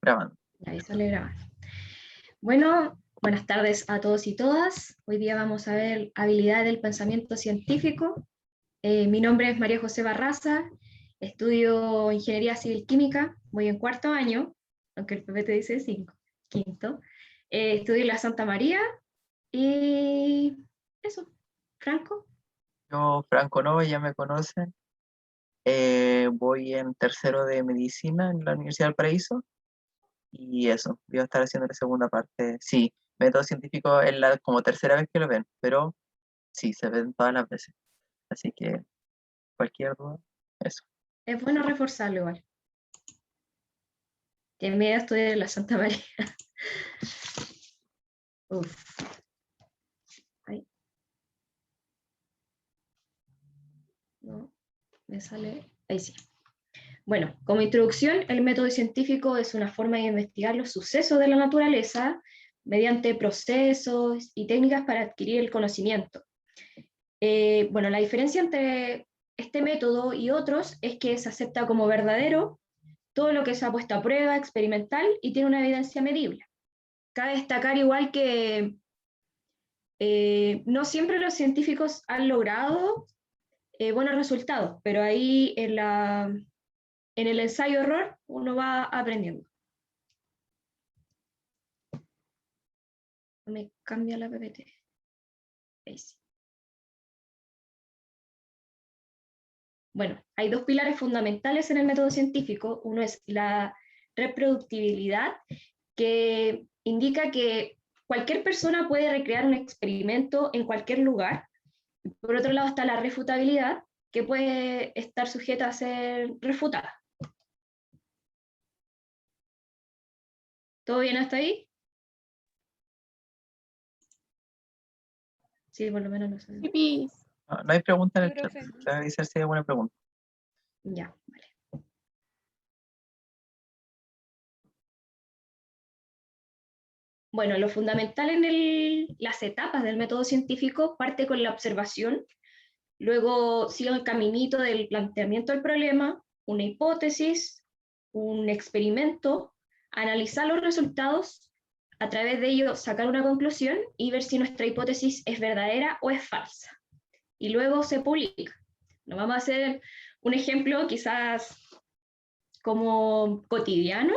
grabando. Ahí sale grabando. Bueno, buenas tardes a todos y todas. Hoy día vamos a ver habilidades del pensamiento científico. Mi nombre es María José Barraza, estudio Ingeniería Civil Química, voy en cuarto año, aunque el PPT dice quinto. Estudio en la Santa María y eso. Franco. Yo, Franco Nova, ya me conocen. Voy en tercero de medicina en la Universidad del Paraíso. Y eso, voy a estar haciendo la segunda parte. Sí, método científico es la como tercera vez que lo ven, pero sí, se ven todas las veces. Así que cualquier duda, eso. Es bueno reforzarlo igual. Que en medio estudiar en la Santa María. Uf. Ahí. No, me sale. Ahí sí. Bueno, como introducción, el método científico es una forma de investigar los sucesos de la naturaleza mediante procesos y técnicas para adquirir el conocimiento. Bueno, la diferencia entre este método y otros es que se acepta como verdadero todo lo que se ha puesto a prueba, experimental y tiene una evidencia medible. Cabe destacar igual que no siempre los científicos han logrado buenos resultados, pero ahí en el ensayo-error uno va aprendiendo. Me cambia la PPT. Ahí sí. Bueno, hay dos pilares fundamentales en el método científico. Uno es la reproductibilidad, que indica que cualquier persona puede recrear un experimento en cualquier lugar. Por otro lado está la refutabilidad, que puede estar sujeta a ser refutada. ¿Todo bien hasta ahí? Sí, por lo menos no sé. No hay pregunta en el Sí, chat. profe. Te voy a avisar si hay alguna pregunta. Ya, vale. Bueno, lo fundamental en las etapas del método científico parte con la observación, luego sigue el caminito del planteamiento del problema, una hipótesis, un experimento, analizar los resultados, a través de ello sacar una conclusión y ver si nuestra hipótesis es verdadera o es falsa. Y luego se publica. Nos vamos a hacer un ejemplo quizás como cotidiano.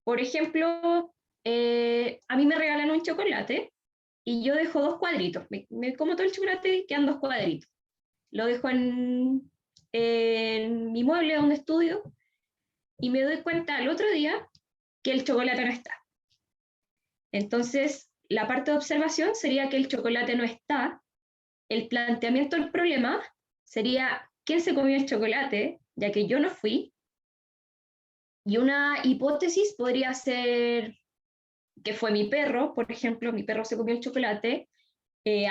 Por ejemplo, a mí me regalan un chocolate y yo dejo dos cuadritos. Me como todo el chocolate y quedan dos cuadritos. Lo dejo en mi mueble donde estudio y me doy cuenta al otro día que el chocolate no está. Entonces, la parte de observación sería que el chocolate no está. El planteamiento del problema sería quién se comió el chocolate, ya que yo no fui. Y una hipótesis podría ser que fue mi perro, por ejemplo, mi perro se comió el chocolate,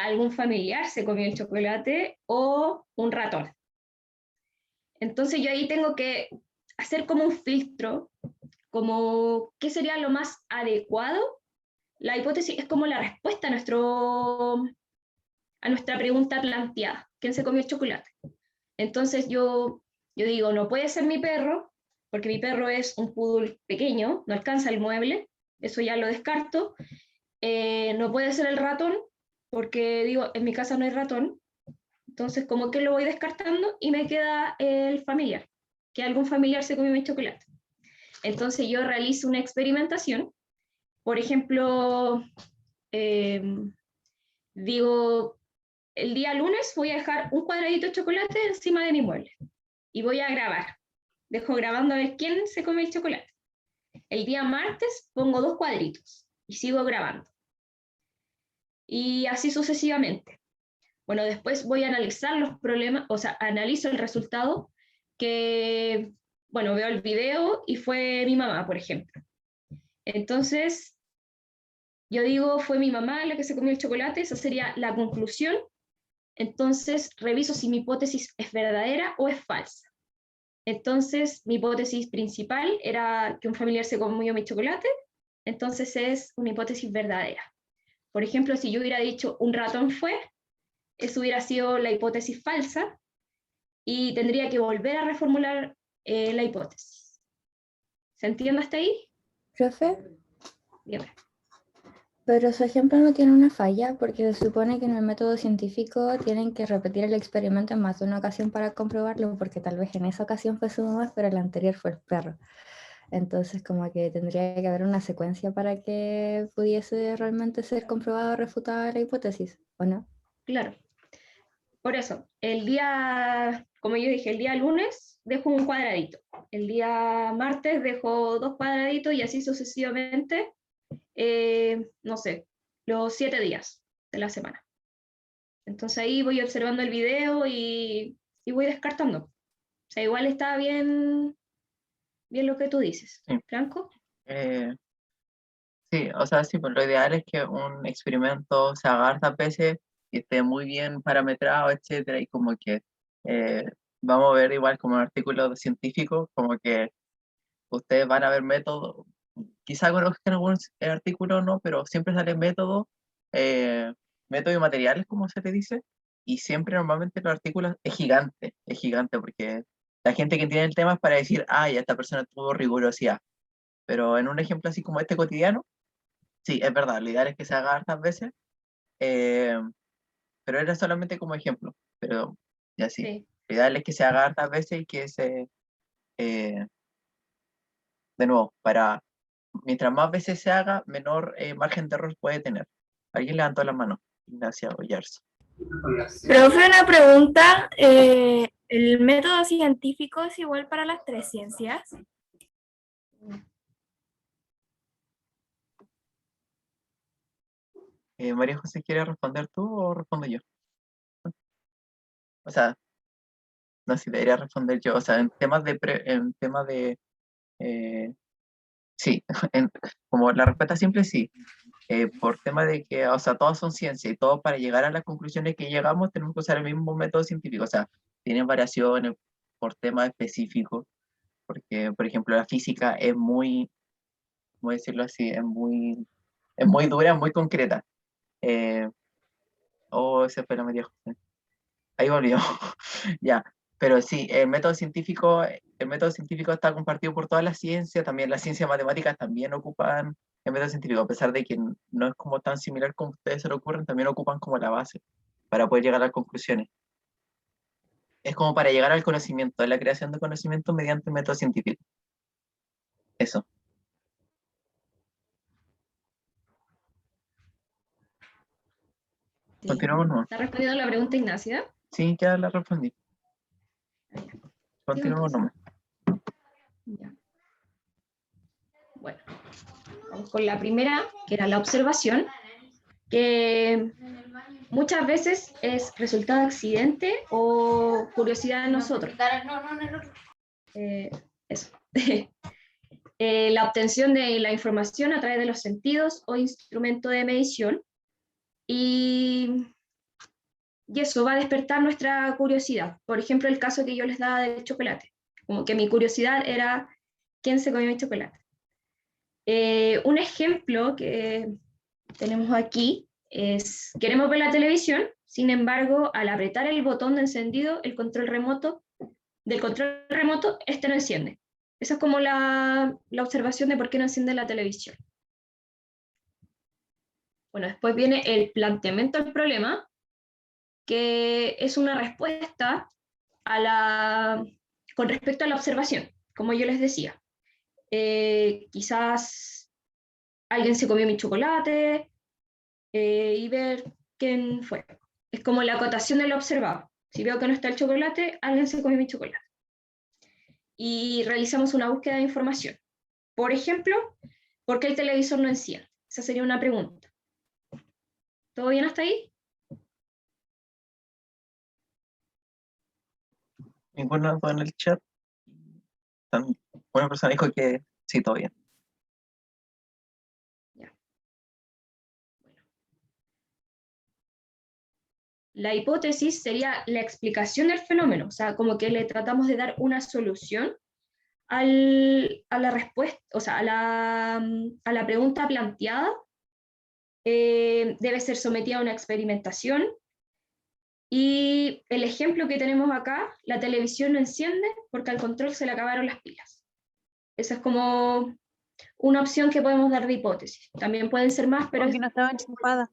algún familiar se comió el chocolate o un ratón. Entonces yo ahí tengo que hacer como un filtro, como qué sería lo más adecuado. La hipótesis es como la respuesta a nuestra pregunta planteada, ¿quién se comió el chocolate? Entonces yo digo, no puede ser mi perro, porque mi perro es un poodle pequeño, no alcanza el mueble, eso ya lo descarto. No puede ser el ratón, porque digo, en mi casa no hay ratón, entonces como que lo voy descartando y me queda el familiar, que algún familiar se comió mi chocolate. Entonces yo realizo una experimentación, por ejemplo, digo, el día lunes voy a dejar un cuadradito de chocolate encima de mi mueble y voy a grabar. Dejo grabando a ver quién se come el chocolate. El día martes pongo dos cuadritos y sigo grabando. Y así sucesivamente. Bueno, después voy a analizar los problemas, o sea, analizo el resultado que, bueno, veo el video y fue mi mamá, por ejemplo. Entonces, yo digo, fue mi mamá la que se comió el chocolate, esa sería la conclusión. Entonces, reviso si mi hipótesis es verdadera o es falsa. Entonces, mi hipótesis principal era que un familiar se comió mi chocolate, entonces es una hipótesis verdadera. Por ejemplo, si yo hubiera dicho un ratón fue, eso hubiera sido la hipótesis falsa y tendría que volver a reformular la hipótesis. ¿Se entiende hasta ahí? Profe, Dígame. pero su ejemplo no tiene una falla porque se supone que en el método científico tienen que repetir el experimento en más de una ocasión para comprobarlo, porque tal vez en esa ocasión fue su mamá, pero la anterior fue el perro. Entonces como que tendría que haber una secuencia para que pudiese realmente ser comprobada o refutada la hipótesis, ¿o no? Claro. Por eso, como yo dije, el día lunes dejo un cuadradito, el día martes dejo 2 cuadraditos y así sucesivamente, no sé, los 7 días de la semana. Entonces ahí voy observando el video y voy descartando. O sea, igual está bien, bien lo que tú dices. Sí. ¿Franco? Sí, o sea, sí, pues lo ideal es que un experimento se haga hartas veces y esté muy bien parametrado, etcétera, y como que eh, vamos a ver igual como un artículo científico, como que ustedes van a ver métodos, quizá conozcan algún artículo no, pero siempre sale método, método y materiales, como se te dice, y siempre normalmente los artículos es gigante, porque la gente que entiende el tema es para decir, ah, ya esta persona tuvo rigurosidad, pero en un ejemplo así como este cotidiano, sí, es verdad, lo ideal es que se haga hartas veces, eh, pero era solamente como ejemplo, pero ya sí. Sí. Lo ideal es que se haga hartas veces y que de nuevo, mientras más veces se haga, menor margen de error puede tener. Alguien levantó la mano, Ignacia Oyarzo. Profe, una pregunta. ¿El método científico es igual para las 3 ciencias? María José, ¿quieres responder tú o respondo yo? O sea, no sé si debería responder yo. O sea, eh, sí, como la respuesta simple, sí. Por tema de que, o sea, todos son ciencia y todos para llegar a las conclusiones que llegamos tenemos que usar el mismo método científico. O sea, tienen variaciones por temas específicos, porque, por ejemplo, la física es muy, ¿cómo decirlo así? Es muy dura, es muy concreta. Eh, ese fue la María José. Ahí volvió. Ya. Pero sí, el método científico está compartido por todas las ciencias, también las ciencias matemáticas también ocupan el método científico, a pesar de que no es como tan similar como ustedes se lo ocurren, también ocupan como la base para poder llegar a las conclusiones. Es como para llegar al conocimiento, a la creación de conocimiento mediante el método científico. Eso. Sí. Continuamos, ¿no? ¿Está respondiendo la pregunta, Ignacia? Sí, ya la respondí. Sigo Continuamos, entonces. no. Ya. Bueno, vamos con la primera, que era la observación, que muchas veces es resultado de accidente o curiosidad de nosotros. Eso. La obtención de la información a través de los sentidos o instrumento de medición y eso va a despertar nuestra curiosidad. Por ejemplo, el caso que yo les daba del chocolate, como que mi curiosidad era quién se comió mi chocolate. Un ejemplo que tenemos aquí es, queremos ver la televisión, sin embargo, al apretar el botón de encendido, del control remoto, este no enciende. Esa es como la observación de por qué no enciende la televisión. Bueno, después viene el planteamiento del problema, que es una respuesta con respecto a la observación, como yo les decía. Quizás alguien se comió mi chocolate y ver quién fue. Es como la acotación de lo observado. Si veo que no está el chocolate, alguien se comió mi chocolate. Y realizamos una búsqueda de información. Por ejemplo, ¿por qué el televisor no enciende? Esa sería una pregunta. ¿Todo bien hasta ahí? Ninguno en el chat. Una persona dijo que sí, todo bien. Ya. Bueno. La hipótesis sería la explicación del fenómeno, o sea, como que le tratamos de dar una solución a la respuesta, o sea, a la pregunta planteada. Debe ser sometida a una experimentación. Y el ejemplo que tenemos acá, la televisión no enciende porque al control se le acabaron las pilas. Esa es como una opción que podemos dar de hipótesis. También pueden ser más, pero... O que no estaba enchufada.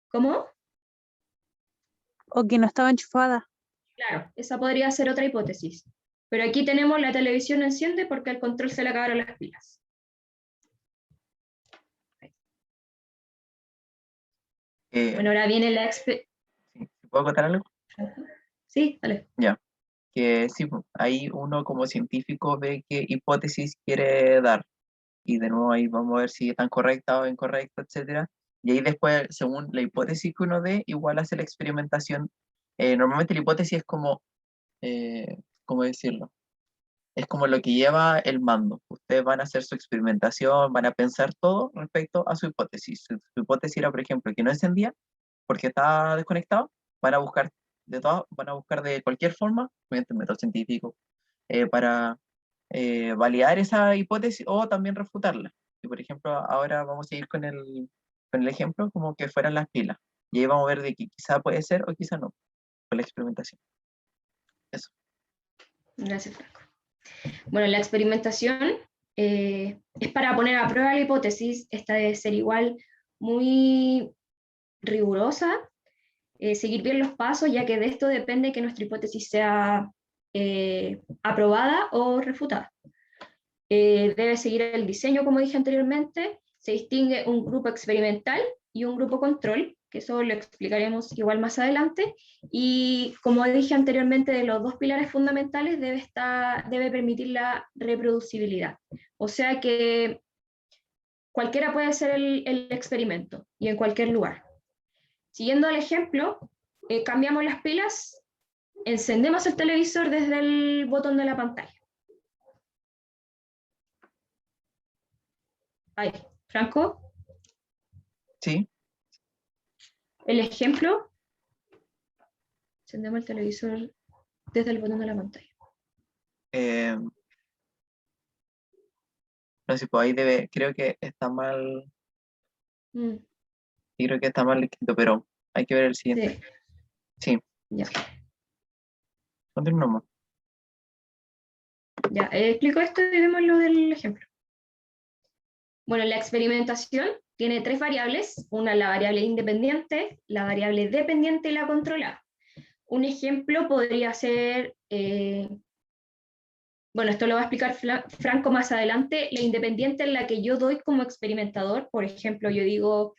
¿Cómo? O que no estaba enchufada. Claro, esa podría ser otra hipótesis. Pero aquí tenemos la televisión enciende porque al control se le acabaron las pilas. Bueno, ahora viene la Sí, ¿puedo contar algo? Sí, dale. Que sí, pues, ahí uno como científico ve qué hipótesis quiere dar. Y de nuevo ahí vamos a ver si están correctas o incorrectas, etcétera. Y ahí después, según la hipótesis que uno dé, igual hace la experimentación. Normalmente la hipótesis es como, ¿cómo decirlo? Es como lo que lleva el mando. Ustedes van a hacer su experimentación, van a pensar todo respecto a su hipótesis. Su hipótesis era, por ejemplo, que no encendía porque estaba desconectado. Van a buscar de cualquier forma, mediante el método científico, para validar esa hipótesis o también refutarla. Y por ejemplo, ahora vamos a ir con el ejemplo como que fueran las pilas. Y ahí vamos a ver de que quizá puede ser o quizá no, con la experimentación. Eso. Gracias, Franco. Bueno, la experimentación es para poner a prueba la hipótesis. Esta debe ser igual muy rigurosa, seguir bien los pasos, ya que de esto depende que nuestra hipótesis sea aprobada o refutada. Debe seguir el diseño, como dije anteriormente. Se distingue un grupo experimental y un grupo control, que eso lo explicaremos igual más adelante. Y como dije anteriormente, de los dos pilares fundamentales debe permitir la reproducibilidad. O sea que cualquiera puede hacer el experimento y en cualquier lugar. Siguiendo el ejemplo, cambiamos las pilas, encendemos el televisor desde el botón de la pantalla. Ahí, Franco. Sí, El ejemplo, encendemos el televisor desde el botón de la pantalla. no sé, pues ahí creo que está mal, Mm, sí, creo que está mal escrito, pero hay que ver el siguiente. sí, Sí, ya. continuamos. Ya, explico esto y vemos lo del ejemplo. Bueno, la experimentación tiene tres variables, una la variable independiente, la variable dependiente y la controlada. Un ejemplo podría ser, bueno, esto lo va a explicar Franco más adelante, la independiente es la que yo doy como experimentador. Por ejemplo, yo digo,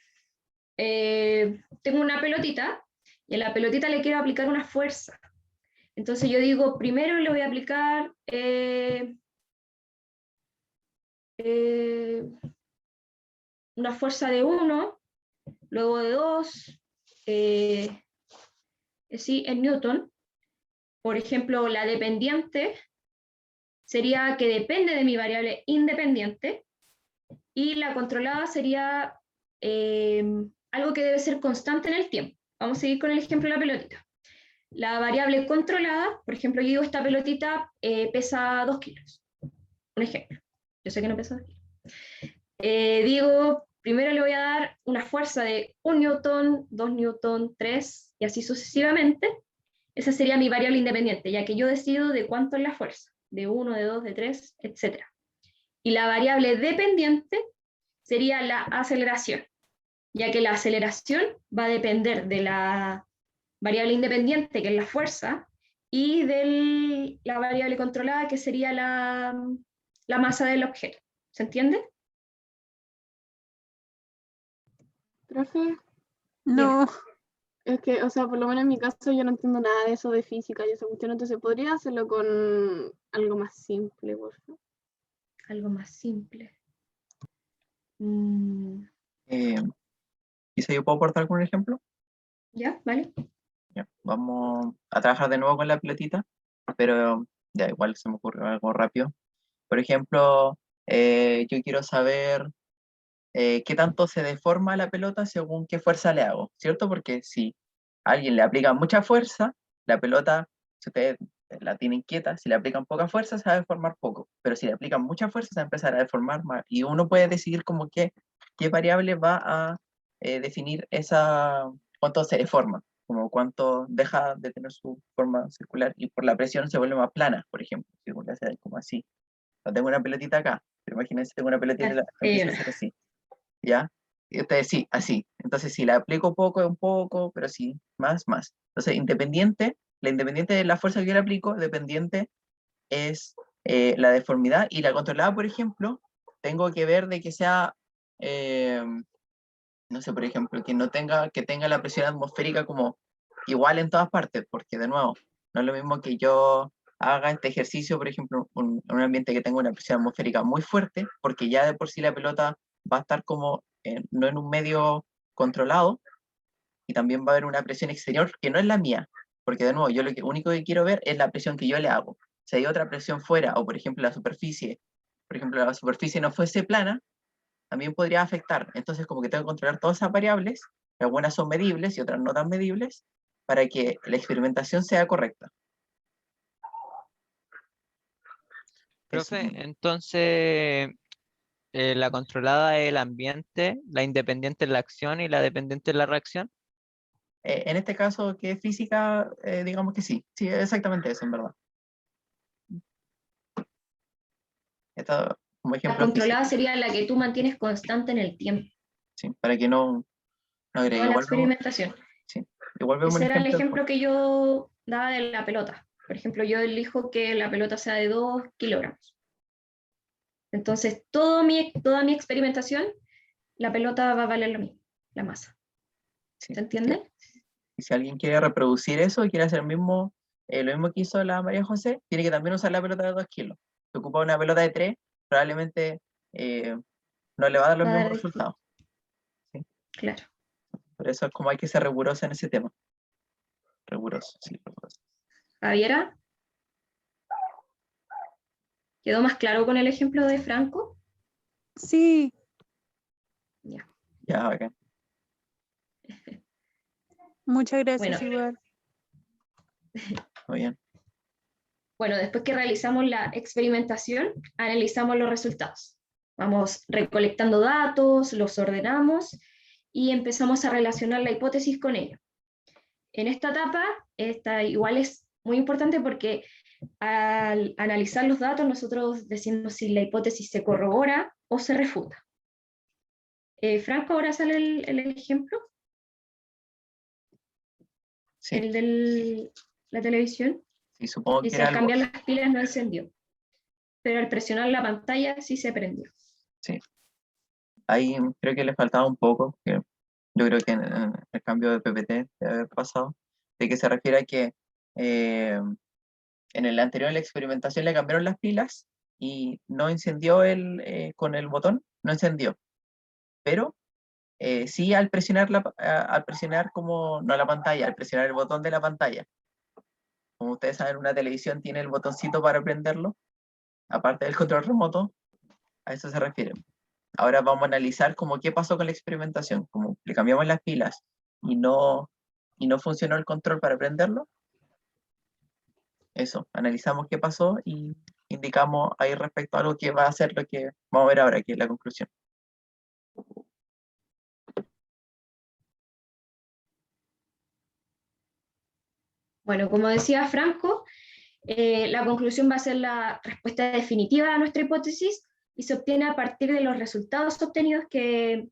tengo una pelotita y a la pelotita le quiero aplicar una fuerza. Entonces yo digo, primero le voy a aplicar una fuerza de 1, luego de 2, sí, en Newton. Por ejemplo, la dependiente sería que depende de mi variable independiente y la controlada sería algo que debe ser constante en el tiempo. Vamos a seguir con el ejemplo de la pelotita. La variable controlada, por ejemplo, yo digo esta pelotita pesa 2 kilos. Un ejemplo. Yo sé que no pesa 2 kilos. Digo, primero le voy a dar una fuerza de 1 newton, 2 newton, 3 y así sucesivamente. Esa sería mi variable independiente, ya que yo decido de cuánto es la fuerza, de 1, de 2, de 3, etc. Y la variable dependiente sería la aceleración, ya que la aceleración va a depender de la variable independiente, que es la fuerza, y de la variable controlada, que sería la masa del objeto. ¿Se entiende? Profe, No, es que, o sea, por lo menos en mi caso yo no entiendo nada de eso de física y esa cuestión, entonces podría hacerlo con algo más simple, por favor. Algo más simple. Quizá yo puedo aportar algún ejemplo. ¿Ya? ¿Vale? Ya, vamos a trabajar de nuevo con la pelotita, pero ya igual se me ocurrió algo rápido. Por ejemplo, yo quiero saber qué tanto se deforma la pelota según qué fuerza le hago, ¿cierto? Porque si a alguien le aplica mucha fuerza, la pelota, si ustedes la tienen quieta, si le aplican poca fuerza, se va a deformar poco, pero si le aplican mucha fuerza, se va a empezar a deformar más. Y uno puede decidir como qué variable va a definir cuánto se deforma, como cuánto deja de tener su forma circular y por la presión se vuelve más plana, por ejemplo, si vuelve a ser como así. Tengo una pelotita acá, Pero imagínense, tengo una pelotita y la Hay empiezo a una. hacer así, ¿ya? Y ustedes sí, así. Entonces, si la aplico poco, es un poco, pero sí, más, más. Entonces, la independiente de la fuerza que yo le aplico, dependiente es la deformidad, y la controlada, por ejemplo, tengo que ver de que sea, no sé, por ejemplo, que tenga la presión atmosférica como igual en todas partes, porque de nuevo, no es lo mismo que yo haga este ejercicio, por ejemplo, en un ambiente que tenga una presión atmosférica muy fuerte, porque ya de por sí la pelota va a estar como no en un medio controlado, y también va a haber una presión exterior que no es la mía, porque de nuevo, yo único que quiero ver es la presión que yo le hago. Si hay otra presión fuera, o por ejemplo la superficie no fuese plana, también podría afectar. Entonces, como que tengo que controlar todas esas variables, que algunas son medibles y otras no tan medibles, para que la experimentación sea correcta. Eso. Profe, entonces la controlada es el ambiente, la independiente es la acción y la dependiente es la reacción. En este caso, que es física, digamos que sí. Sí, exactamente eso, en verdad. Esto como La ejemplo controlada físico, sería la que tú mantienes constante en el tiempo, sí, para que no agregue. toda la experimentación. Igual vemos un Ese era el ejemplo. ejemplo que yo daba de la pelota. Por ejemplo, yo elijo que la pelota sea de 2 kilogramos. Entonces, toda mi experimentación, la pelota va a valer lo mismo, la masa. Sí. ¿Se entiende? Y si alguien quiere reproducir eso y quiere hacer lo mismo que hizo la María José, tiene que también usar la pelota de 2 kilos. Si ocupa una pelota de 3, probablemente no le va a dar los Va a mismos dar resultados. claro. Por eso es como hay que ser riguroso en ese tema. Riguroso, sí, riguroso. Javiera, ¿quedó más claro con el ejemplo de Franco? Sí, Ya. Ya, bacán. muchas gracias Bueno. igual. Muy bien. Bueno, después que realizamos la experimentación, analizamos los resultados. Vamos recolectando datos, los ordenamos y empezamos a relacionar la hipótesis con ello. En esta etapa, esta igual es muy importante porque al analizar los datos nosotros decimos si la hipótesis se corrobora o se refuta. Franco, ahora sale el ejemplo, Sí, el de la televisión. sí, supongo que Dice, era al algo. cambiar las pilas no encendió, pero al presionar la pantalla sí se prendió. Sí. Ahí creo que le faltaba un poco, que yo creo que en el cambio de PPT debe haber pasado, de que se refiere a que en el anterior, en la experimentación, le cambiaron las pilas y no encendió con el botón, no encendió. Pero sí al presionar como, no la pantalla, al presionar el botón de la pantalla. Como ustedes saben, una televisión tiene el botoncito para prenderlo, aparte del control remoto, a eso se refiere. Ahora vamos a analizar como qué pasó con la experimentación, como le cambiamos las pilas y no funcionó el control para prenderlo. Eso, analizamos qué pasó y indicamos ahí respecto a algo que va a ser lo que vamos a ver ahora, que es la conclusión. Bueno, como decía Franco, la conclusión va a ser la respuesta definitiva a nuestra hipótesis y se obtiene a partir de los resultados obtenidos que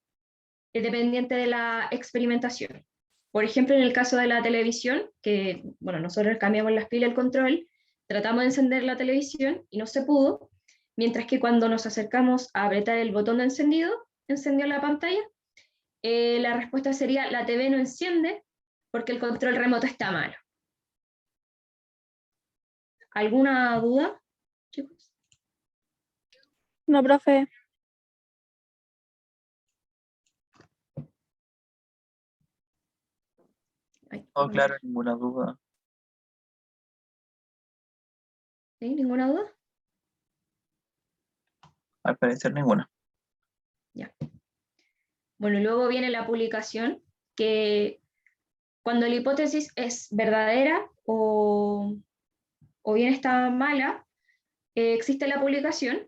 es dependiente de la experimentación. Por ejemplo, en el caso de la televisión, que bueno, nosotros cambiamos las pilas del control, tratamos de encender la televisión y no se pudo, mientras que cuando nos acercamos a apretar el botón de encendido, encendió la pantalla. La respuesta sería, la TV no enciende porque el control remoto está malo. ¿Alguna duda, chicos? No, profe. Ay, No, claro, ninguna duda. ¿Sí? ¿Ninguna duda? Al parecer ninguna. Ya. Bueno, luego viene la publicación, que cuando la hipótesis es verdadera o bien está mala, existe la publicación,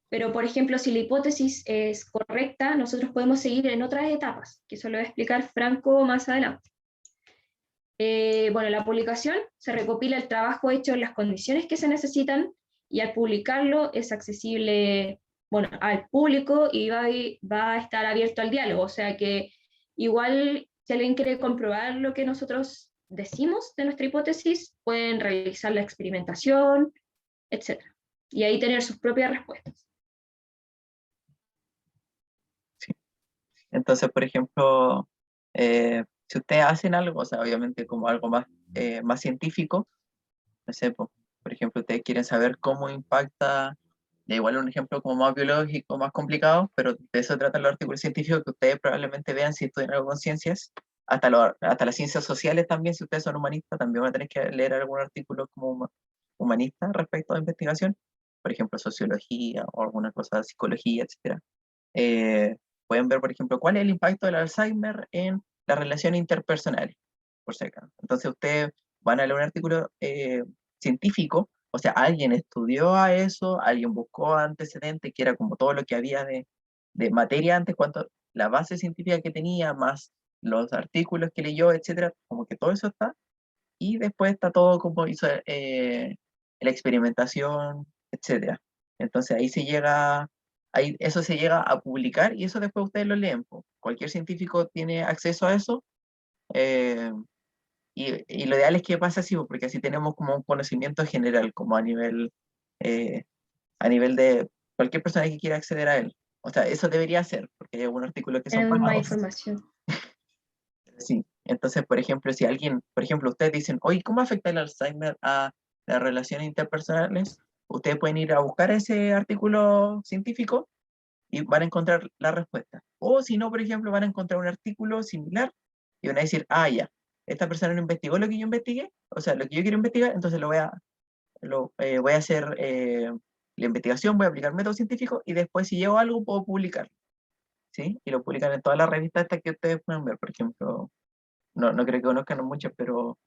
pero por ejemplo, si la hipótesis es correcta, nosotros podemos seguir en otras etapas, que eso lo va a explicar Franco más adelante. Bueno, la publicación se recopila el trabajo hecho en las condiciones que se necesitan y al publicarlo es accesible, bueno, al público y va a estar abierto al diálogo, o sea que igual si alguien quiere comprobar lo que nosotros decimos de nuestra hipótesis, pueden realizar la experimentación, etc. Y ahí tener sus propias respuestas. Entonces, por ejemplo, si ustedes hacen algo, o sea, obviamente como algo más, más científico, no sé, por ejemplo, ustedes quieren saber cómo impacta, da igual un ejemplo como más biológico, más complicado, pero de eso tratan los artículos científicos que ustedes probablemente vean si estudian algo con ciencias, hasta las ciencias sociales también, si ustedes son humanistas, también van a tener que leer algún artículo como humanista respecto a investigación, por ejemplo, sociología o alguna cosa, psicología, etc. Pueden ver, por ejemplo, cuál es el impacto del Alzheimer en las relaciones interpersonales, por si acaso. Entonces ustedes van a leer un artículo científico, o sea, alguien estudió a eso, alguien buscó antecedentes, que era como todo lo que había de materia antes, la base científica que tenía, más los artículos que leyó, etcétera, como que todo eso está, y después está todo como hizo la experimentación, etcétera. Entonces ahí eso se llega a publicar y eso después ustedes lo leen. Cualquier científico tiene acceso a eso. eh, y lo ideal es que pase así, porque así tenemos como un conocimiento general, como a nivel de cualquier persona que quiera acceder a él. O sea, eso debería ser, porque hay algunos artículos que son Tenemos más pagados. información. Sí, entonces, por ejemplo, si alguien, por ejemplo, ustedes dicen, oye, ¿cómo afecta el Alzheimer a las relaciones interpersonales? Ustedes pueden ir a buscar ese artículo científico y van a encontrar la respuesta. O si no, por ejemplo, van a encontrar un artículo similar y van a decir, ah, ya, esta persona no investigó lo que yo investigué, o sea, lo que yo quiero investigar, entonces voy a hacer la investigación, voy a aplicar método científico y después si llevo algo puedo publicar, ¿sí? Y lo publican en todas las revistas estas que ustedes pueden ver, por ejemplo, no creo que conozcan muchas, pero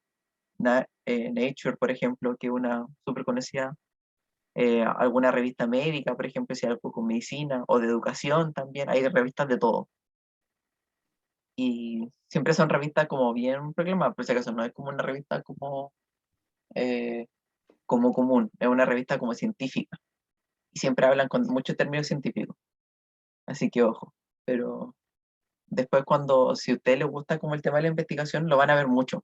Nature, por ejemplo, que es una súper conocida, alguna revista médica, por ejemplo, si hay algo con medicina, o de educación también, hay revistas de todo. Y siempre son revistas como bien proclamadas, por si acaso no es como una revista como común, es una revista como científica. Y siempre hablan con muchos términos científicos. Así que ojo. Pero después si a ustedes les gusta como el tema de la investigación, lo van a ver mucho.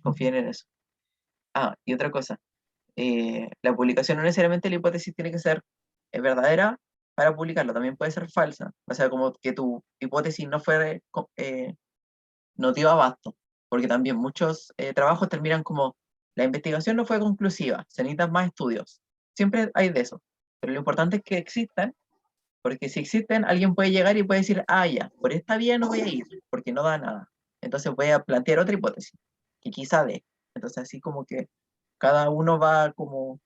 Confíen en eso. Ah, y otra cosa. La publicación no necesariamente la hipótesis tiene que ser verdadera para publicarlo, también puede ser falsa. O sea, como que tu hipótesis no dio abasto, porque también muchos trabajos terminan como la investigación no fue conclusiva, se necesitan más estudios. Siempre hay de eso, pero lo importante es que existan, porque si existen, alguien puede llegar y puede decir, ah, ya, por esta vía no voy a ir, porque no da nada. Entonces voy a plantear otra hipótesis, que quizá dé. Entonces así como que cada uno va como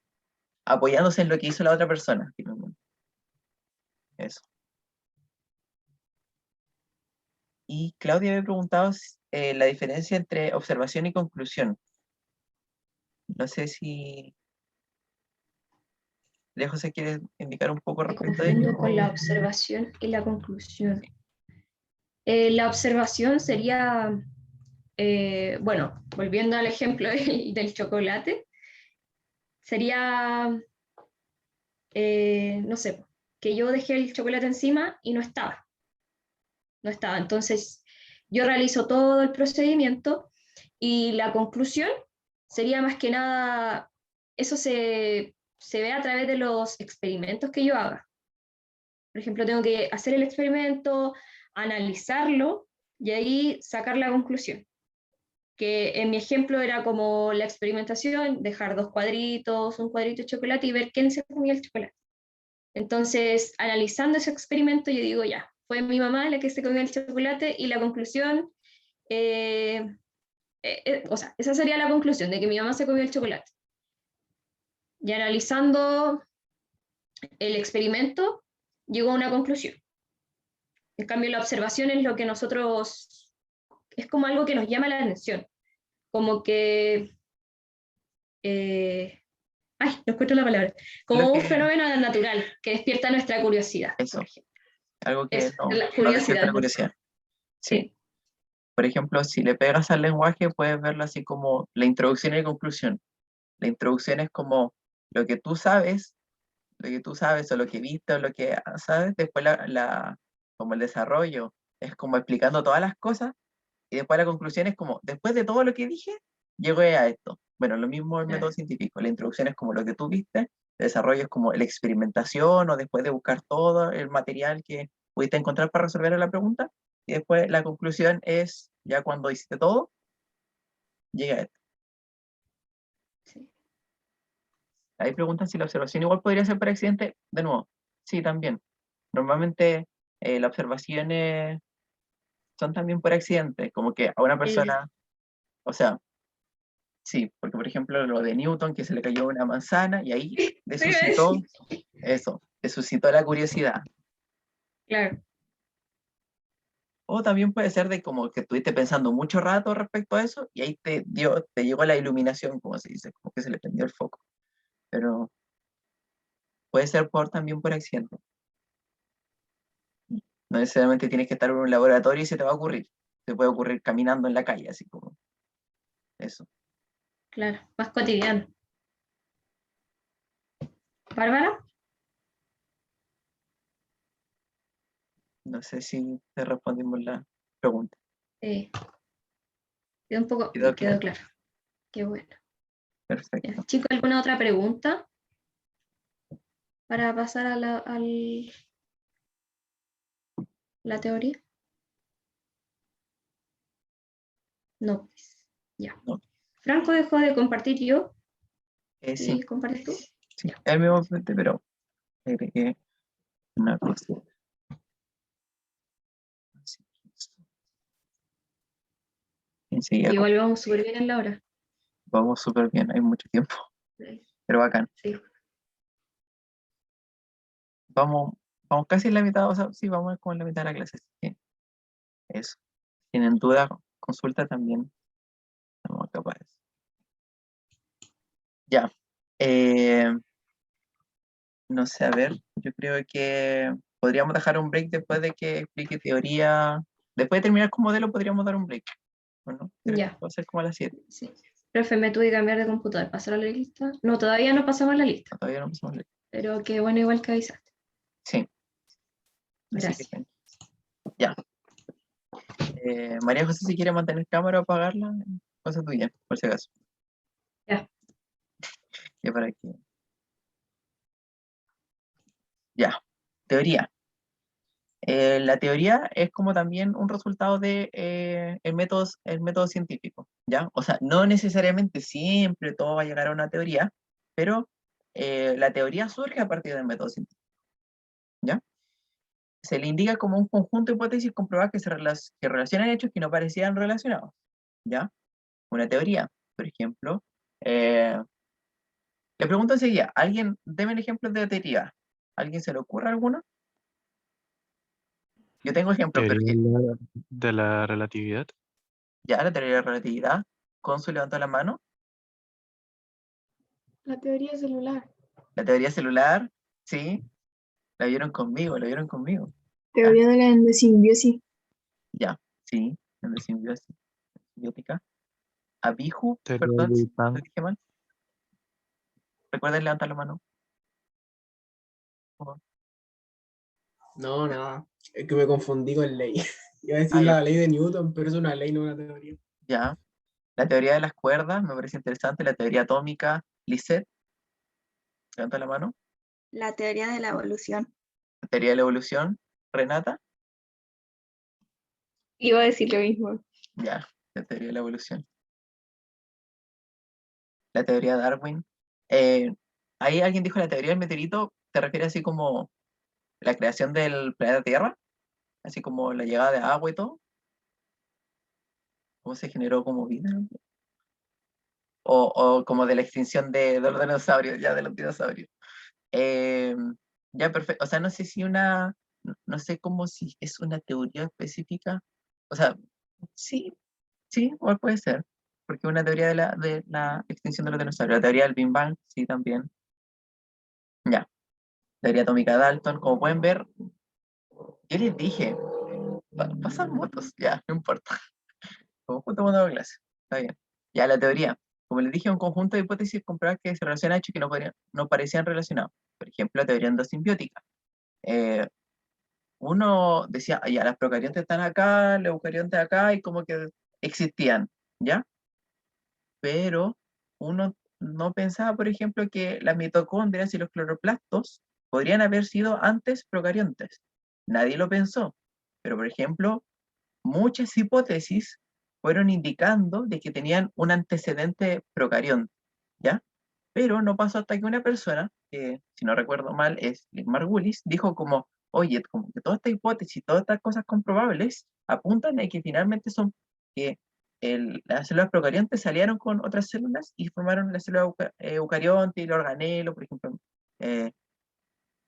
apoyándose en lo que hizo la otra persona, finalmente. Eso. Y Claudia había preguntado la diferencia entre observación y conclusión. No sé si Lejos se quiere indicar un poco Me respecto a ello. confundo con la observación y la conclusión. La observación sería, bueno, volviendo al ejemplo del chocolate, sería, no sé, que yo dejé el chocolate encima y no estaba. No estaba. Entonces, yo realizo todo el procedimiento y la conclusión sería más que nada, eso se ve a través de los experimentos que yo haga. Por ejemplo, tengo que hacer el experimento, analizarlo y ahí sacar la conclusión. Que en mi ejemplo era como la experimentación, dejar 2 cuadritos, un cuadrito de chocolate y ver quién se comía el chocolate. Entonces, analizando ese experimento, yo digo, ya, fue mi mamá la que se comió el chocolate y la conclusión, o sea, esa sería la conclusión, de que mi mamá se comió el chocolate. Y analizando el experimento, llegó a una conclusión. En cambio, la observación es lo que nosotros, es como algo que nos llama la atención, como que, ay, no encuentro la palabra, como un fenómeno natural que despierta nuestra curiosidad. Eso, algo que Eso, no la despierta curiosidad. la curiosidad. Sí. Sí. Por ejemplo, si le pegas al lenguaje, puedes verlo así como la introducción y conclusión. La introducción es como lo que tú sabes lo que tú sabes o lo que viste o lo que sabes, después como el desarrollo es como explicando todas las cosas y después la conclusión es como, después de todo lo que dije, llegué a esto. Bueno, lo mismo el método científico, la introducción es como lo que tú viste, el desarrollo es como la experimentación o después de buscar todo el material que pudiste encontrar para resolver la pregunta y después la conclusión es, ya cuando hiciste todo, llega a esto. Sí. Ahí preguntan si la observación igual podría ser por accidente. De nuevo, sí, también. Normalmente las observaciones son también por accidente, como que a una persona, o sea, sí, porque por ejemplo lo de Newton, que se le cayó una manzana y ahí le Pero suscitó eso, le suscitó la curiosidad. claro, O también puede ser de como que estuviste pensando mucho rato respecto a eso y ahí te llegó la iluminación, como se dice, como que se le prendió el foco. Pero puede ser también por accidente. No necesariamente tienes que estar en un laboratorio y se te va a ocurrir. Se puede ocurrir caminando en la calle, así como eso. claro, más cotidiano. ¿Bárbara? No sé si te respondimos la pregunta. Quedó un poco, ¿Quedó quedó claro? claro. Qué bueno. Perfecto. Ya, chicos, ¿alguna otra pregunta? Para pasar a la teoría. No, pues, ya. No. Franco dejó de compartir yo. Sí, ¿Y compartes tú? sí, es el mismo frente, pero agregué una cosa. Así que enseguida Igual vamos súper bien en la hora. vamos súper bien, hay mucho tiempo, pero bacán. Sí. Vamos casi en la mitad, o sea, sí, vamos como en la mitad de la clase. Así que eso. Si tienen dudas, consulta también. Estamos capaces. Ya. No sé, a ver, yo creo que podríamos dejar un break después de que explique teoría. Después de terminar con modelo, podríamos dar un break. Bueno, creo que Ya. va a ser como a las 7. Sí. Profe, me tuve que cambiar de computador. ¿Pasar a la lista? No, todavía no pasamos a la lista. No, todavía no pasamos break. Pero qué bueno, igual que avisaste. Sí. Así Gracias. que, ya. María José, si quiere mantener cámara o apagarla, cosa tuya, por si acaso. Ya. Ya para que. Ya. Teoría. La teoría es como también un resultado de el método científico, ¿ya? O sea, no necesariamente siempre todo va a llegar a una teoría, pero la teoría surge a partir del método científico, ¿ya? Se le indica como un conjunto de hipótesis comprobadas que relacionan hechos que no parecían relacionados, ¿ya? Una teoría, por ejemplo. Le pregunto enseguida, ¿alguien, deme ejemplos de teoría? ¿Alguien se le ocurre alguno? Yo tengo ejemplos, pero Teoría de la relatividad. ya, la teoría de la relatividad. Consu levantó la mano. La teoría celular. La teoría celular, sí. La vieron conmigo, la vieron conmigo. Teoría de la endosimbiosis. Ya, sí. En la simbiosis simbiótica. Abiju, Teoría perdón, del si Big Bang. lo dije mal. Recuerden levantar la mano. Por favor. No, nada. Es que me confundí con ley. Iba a decir Ah, ya. la ley de Newton, pero es una ley, no una teoría. Ya. La teoría de las cuerdas, me parece interesante. La teoría atómica, Lisette. Levanta la mano. La teoría de la evolución. La teoría de la evolución, Renata. Iba a decir lo mismo. Ya, la teoría de la evolución. La teoría de Darwin. Ahí alguien dijo la teoría del meteorito, ¿te refieres así como la creación del planeta Tierra? Así como la llegada de agua y todo. ¿Cómo se generó como vida? O como de la extinción de los dinosaurios, ya de los dinosaurios. Eh, ya, perfecto. O sea, no sé si no sé cómo si es una teoría específica. O sea, sí, sí, o puede ser. Porque una teoría de la extinción de los dinosaurios. La teoría del Big Bang, sí, también. Ya. Teoría atómica de Dalton, como pueden ver, yo les dije, pasan motos, ya, no importa. Como justo cuando hago clase, está bien. Ya, la teoría. como les dije, un conjunto de hipótesis comprobadas que se relacionan hechos que no parecían relacionados. Por ejemplo, la teoría endosimbiotica. Uno decía, "Ah, ya, las procariontes están acá, los eucariontes acá", y como que existían, ¿ya? Pero uno no pensaba, por ejemplo, que las mitocondrias y los cloroplastos podrían haber sido antes procariontes. Nadie lo pensó. Pero, por ejemplo, muchas hipótesis fueron indicando de que tenían un antecedente procarionte, ¿ya? Pero no pasó hasta que una persona, que si no recuerdo mal es Lynn Margulis, dijo como, oye, como que todas estas hipótesis, todas estas cosas comprobables apuntan a que finalmente son que las células procariontes salieron con otras células y formaron la célula eucarionte y el organelo, por ejemplo, eh,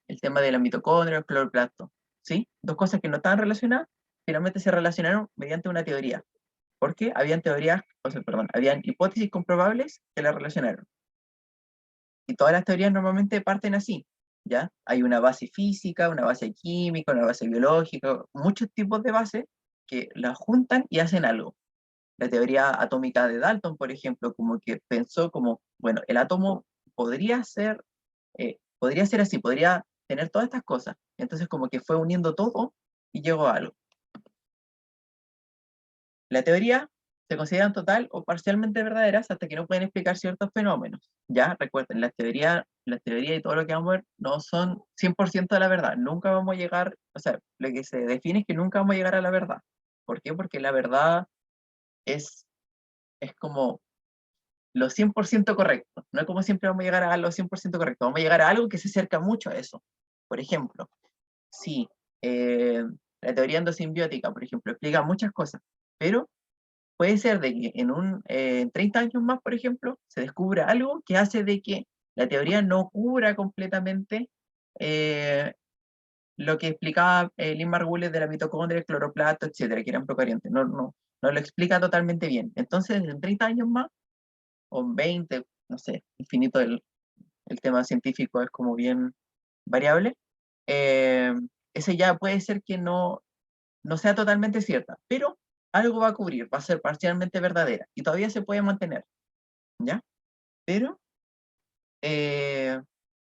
el tema de la mitocondria, el cloroplasto, ¿sí? Dos cosas que no estaban relacionadas, finalmente se relacionaron mediante una teoría, porque habían teorías, o sea, perdón, habían hipótesis comprobables que las relacionaron. Y todas las teorías normalmente parten así, ¿ya? Hay una base física, una base química, una base biológica, muchos tipos de bases que las juntan y hacen algo. La teoría atómica de Dalton, por ejemplo, como que pensó como, bueno, el átomo podría ser así, podría tener todas estas cosas. Entonces como que fue uniendo todo y llegó a algo. La teoría se consideran total o parcialmente verdaderas hasta que no pueden explicar ciertos fenómenos. Ya, recuerden, las teorías y todo lo que vamos a ver no son 100% de la verdad. Nunca vamos a llegar, o sea, lo que se define es que nunca vamos a llegar a la verdad. ¿Por qué? Porque la verdad es como lo 100% correcto. No es como siempre vamos a llegar a lo 100% correcto. Vamos a llegar a algo que se acerca mucho a eso. Por ejemplo, si la teoría endosimbiótica, por ejemplo, explica muchas cosas, pero puede ser de que en 30 años más, por ejemplo, se descubra algo que hace de que la teoría no cubra completamente lo que explicaba Lynn Margulis de la mitocondria, el cloroplasto, etcétera, que eran procariontes. No lo explica totalmente bien. Entonces, en 30 años más, o en 20, no sé, infinito el tema científico es como bien variable, eh, ese ya puede ser que no sea totalmente cierta, pero algo va a cubrir, va a ser parcialmente verdadera y todavía se puede mantener, ¿ya? Pero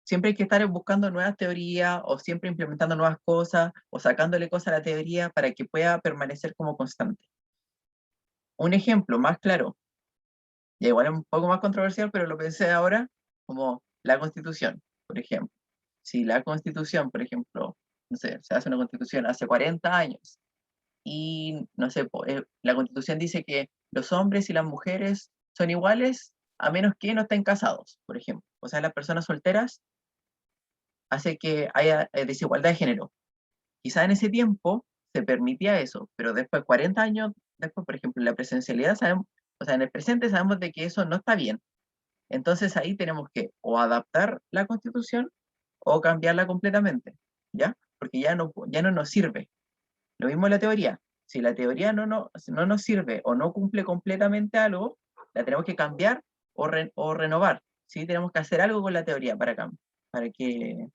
siempre hay que estar buscando nuevas teorías o siempre implementando nuevas cosas o sacándole cosas a la teoría para que pueda permanecer como constante. Un ejemplo más claro, y igual es un poco más controversial, pero lo pensé ahora, como la Constitución, por ejemplo. Si la Constitución, por ejemplo, no sé, se hace una Constitución hace 40 años y, no sé, la Constitución dice que los hombres y las mujeres son iguales a menos que no estén casados, por ejemplo. O sea, las personas solteras hace que haya desigualdad de género. Quizá en ese tiempo se permitía eso, pero después, 40 años después, por ejemplo, en la presencialidad sabemos, o sea, en el presente sabemos de que eso no está bien. Entonces ahí tenemos que o adaptar la Constitución o cambiarla completamente, ¿ya? Porque ya no nos sirve. Lo mismo en la teoría. Si la teoría no nos sirve o no cumple completamente algo, la tenemos que cambiar o renovar, ¿sí? Tenemos que hacer algo con la teoría para que,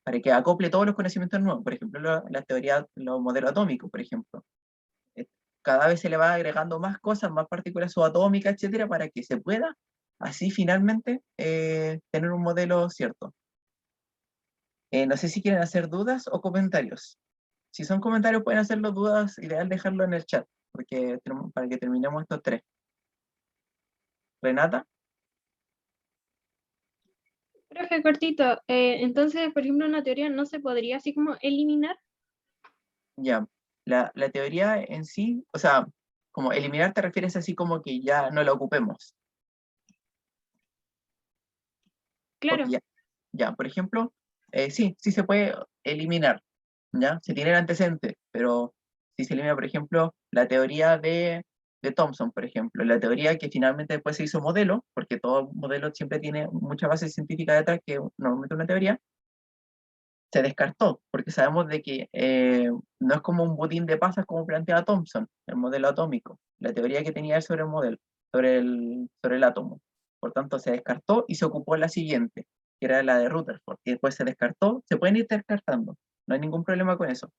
para que acople todos los conocimientos nuevos. Por ejemplo, la teoría, los modelos atómicos, por ejemplo. Eh, Cada vez se le va agregando más cosas, más partículas subatómicas, etcétera, para que se pueda así finalmente tener un modelo cierto. No sé si quieren hacer dudas o comentarios. Si son comentarios pueden hacerlo, dudas, ideal dejarlo en el chat, para que terminemos estos tres. Renata, Profe, cortito. Entonces, por ejemplo, una teoría no se podría así como eliminar. ya. La teoría en sí, o sea, como eliminar te refieres así como que ya no la ocupemos. Claro. Porque ya, por ejemplo, sí se puede eliminar, ¿ya? Se tiene el antecedente, pero si se elimina, por ejemplo, la teoría de Thomson, por ejemplo, la teoría que finalmente después se hizo modelo, porque todo modelo siempre tiene mucha base científica detrás, que normalmente una teoría, se descartó, porque sabemos de que no es como un budín de pasas como plantea Thomson, el modelo atómico, la teoría que tenía él sobre el modelo, sobre el átomo. Por tanto, se descartó y se ocupó la siguiente, que era la de Rutherford, y después se descartó, se pueden ir descartando, no hay ningún problema con eso.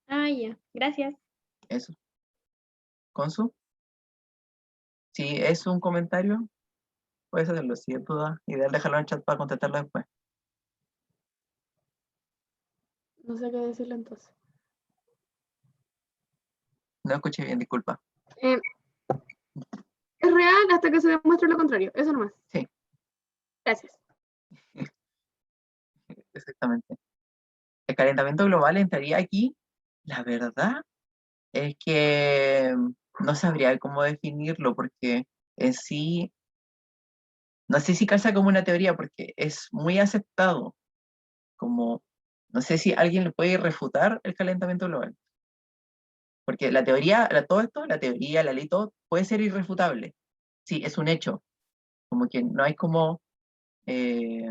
Ah, ya. Gracias. Eso. ¿Consu? Si es un comentario, puedes hacerlo. Si es duda, ideal dejarlo en el chat para contestarlo después. No sé qué decirle entonces. No escuché bien, disculpa. Eh, es real hasta que se demuestre lo contrario. Eso nomás. Sí. Gracias. Exactamente. El calentamiento global entraría aquí. La verdad es que no sabría cómo definirlo porque en sí, no sé si calza como una teoría porque es muy aceptado. Como, no sé si alguien le puede refutar el calentamiento global. Porque la teoría, todo esto, la teoría, la ley, todo puede ser irrefutable. Sí, es un hecho. Como que no hay como... sí,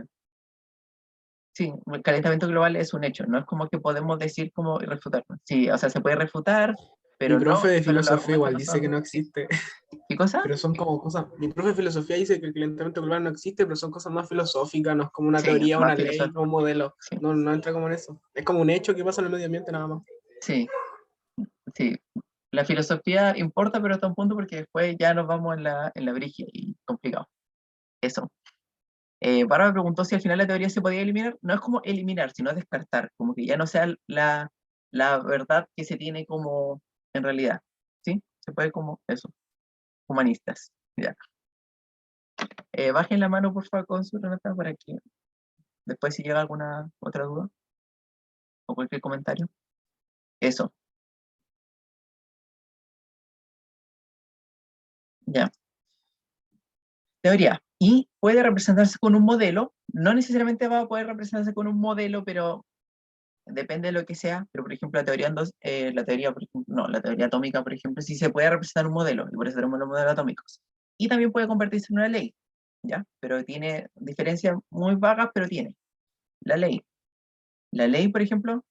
el calentamiento global es un hecho. No es como que podemos decir como refutarlo. Sí, o sea, se puede refutar, Mi pero profe no, de pero los filosofía argumentos igual no dice que son... no existe, ¿Qué cosa? pero son como cosas. Mi profe de filosofía dice que el calentamiento global no existe, pero son cosas más filosóficas, no es como una Sí, teoría, más una ley, filosófico. un modelo. Sí, No, no entra como en eso. Es como un hecho que pasa en el medio ambiente nada más. sí, sí. La filosofía importa, pero hasta un punto porque después ya nos vamos en la brigia y complicado. Eso. Bárbara me preguntó si al final la teoría se podía eliminar. No es como eliminar, sino descartar, como que ya no sea la verdad que se tiene como en realidad. ¿Sí? Se puede como eso, humanistas. Ya. Bajen la mano, por favor, con su Renata, para que después si llega alguna otra duda o cualquier comentario. Eso, ya. Teoría. Y puede representarse con un modelo. No necesariamente va a poder representarse con un modelo, pero depende de lo que sea, pero por ejemplo la teoría, por ejemplo, no, la teoría atómica, por ejemplo, sí se puede representar un modelo, y por eso tenemos los modelos atómicos. Y también puede convertirse en una ley, ¿ya? Pero tiene diferencias muy vagas, pero tiene. La ley. La ley, por ejemplo,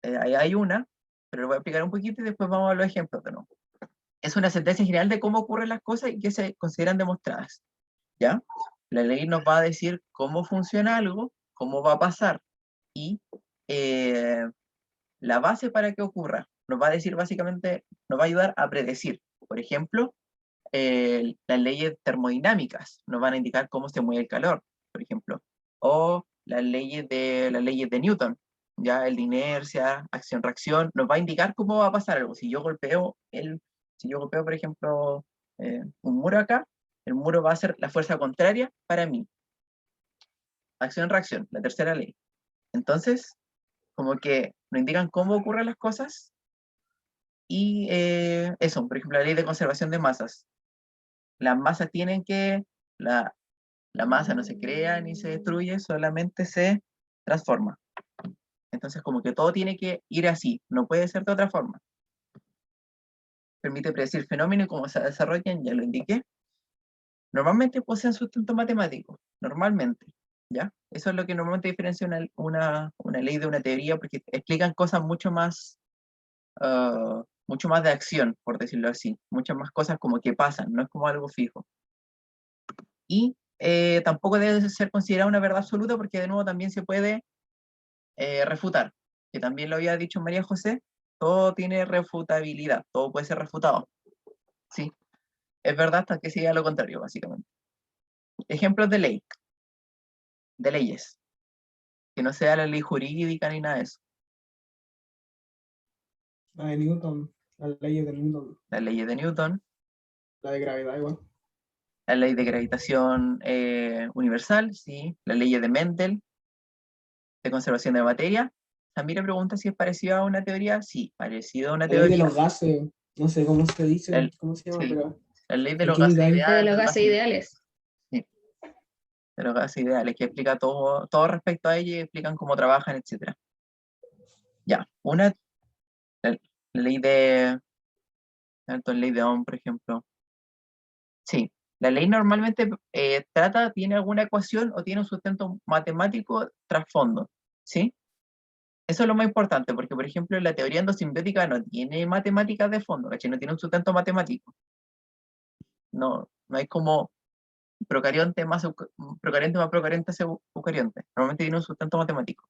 ahí hay una, pero lo voy a explicar un poquito y después vamos a los ejemplos de nuevo. Es una sentencia general de cómo ocurren las cosas y que se consideran demostradas, ¿ya? La ley nos va a decir cómo funciona algo, cómo va a pasar, y la base para que ocurra. Nos va a decir básicamente, nos va a ayudar a predecir. Por ejemplo, las leyes termodinámicas nos van a indicar cómo se mueve el calor, por ejemplo. O las leyes de Newton, ya el de inercia, acción-reacción, nos va a indicar cómo va a pasar algo. Si yo golpeo, por ejemplo, un muro acá, el muro va a ser la fuerza contraria para mí. Acción-reacción, la tercera ley. Entonces, como que nos indican cómo ocurren las cosas y eso, por ejemplo, la ley de conservación de masas. Las masas tienen que, la masa no se crea ni se destruye, solamente se transforma. Entonces, como que todo tiene que ir así, no puede ser de otra forma. Permite predecir fenómenos y cómo se desarrollan, ya lo indiqué. Normalmente poseen sustento matemático, normalmente, ¿ya? Eso es lo que normalmente diferencia una ley de una teoría, porque explican cosas mucho más de acción, por decirlo así, muchas más cosas como que pasan, no es como algo fijo. Y tampoco debe ser considerada una verdad absoluta porque de nuevo también se puede refutar, que también lo había dicho María José, todo tiene refutabilidad, todo puede ser refutado. Sí, es verdad hasta que se diga lo contrario, básicamente. Ejemplos de leyes, que no sea la ley jurídica ni nada de eso. La de Newton, las leyes de Newton, Las leyes de Newton, la de gravedad igual. la ley de gravitación universal, sí, las leyes de Mendel, de conservación de materia. Samira pregunta si es parecido a una teoría. Sí, parecido a una La ley de teoría. los gases, no sé cómo se dice, cómo se llama, Sí, pero la ley de de los gases química ahí. De ideales. los gases ideales. Sí, de los gases ideales, que explica todo respecto a ello y explican cómo trabajan, etc. Ya, la ley de, la ley de Ohm, por ejemplo. Sí, la ley normalmente tiene alguna ecuación o tiene un sustento matemático trasfondo, ¿sí? Eso es lo más importante, porque por ejemplo la teoría endosimbiótica no tiene matemáticas de fondo, ¿cachai? No tiene un sustento matemático. No, no hay como procarionte más procarionte más eucarionte. Normalmente tiene un sustento matemático.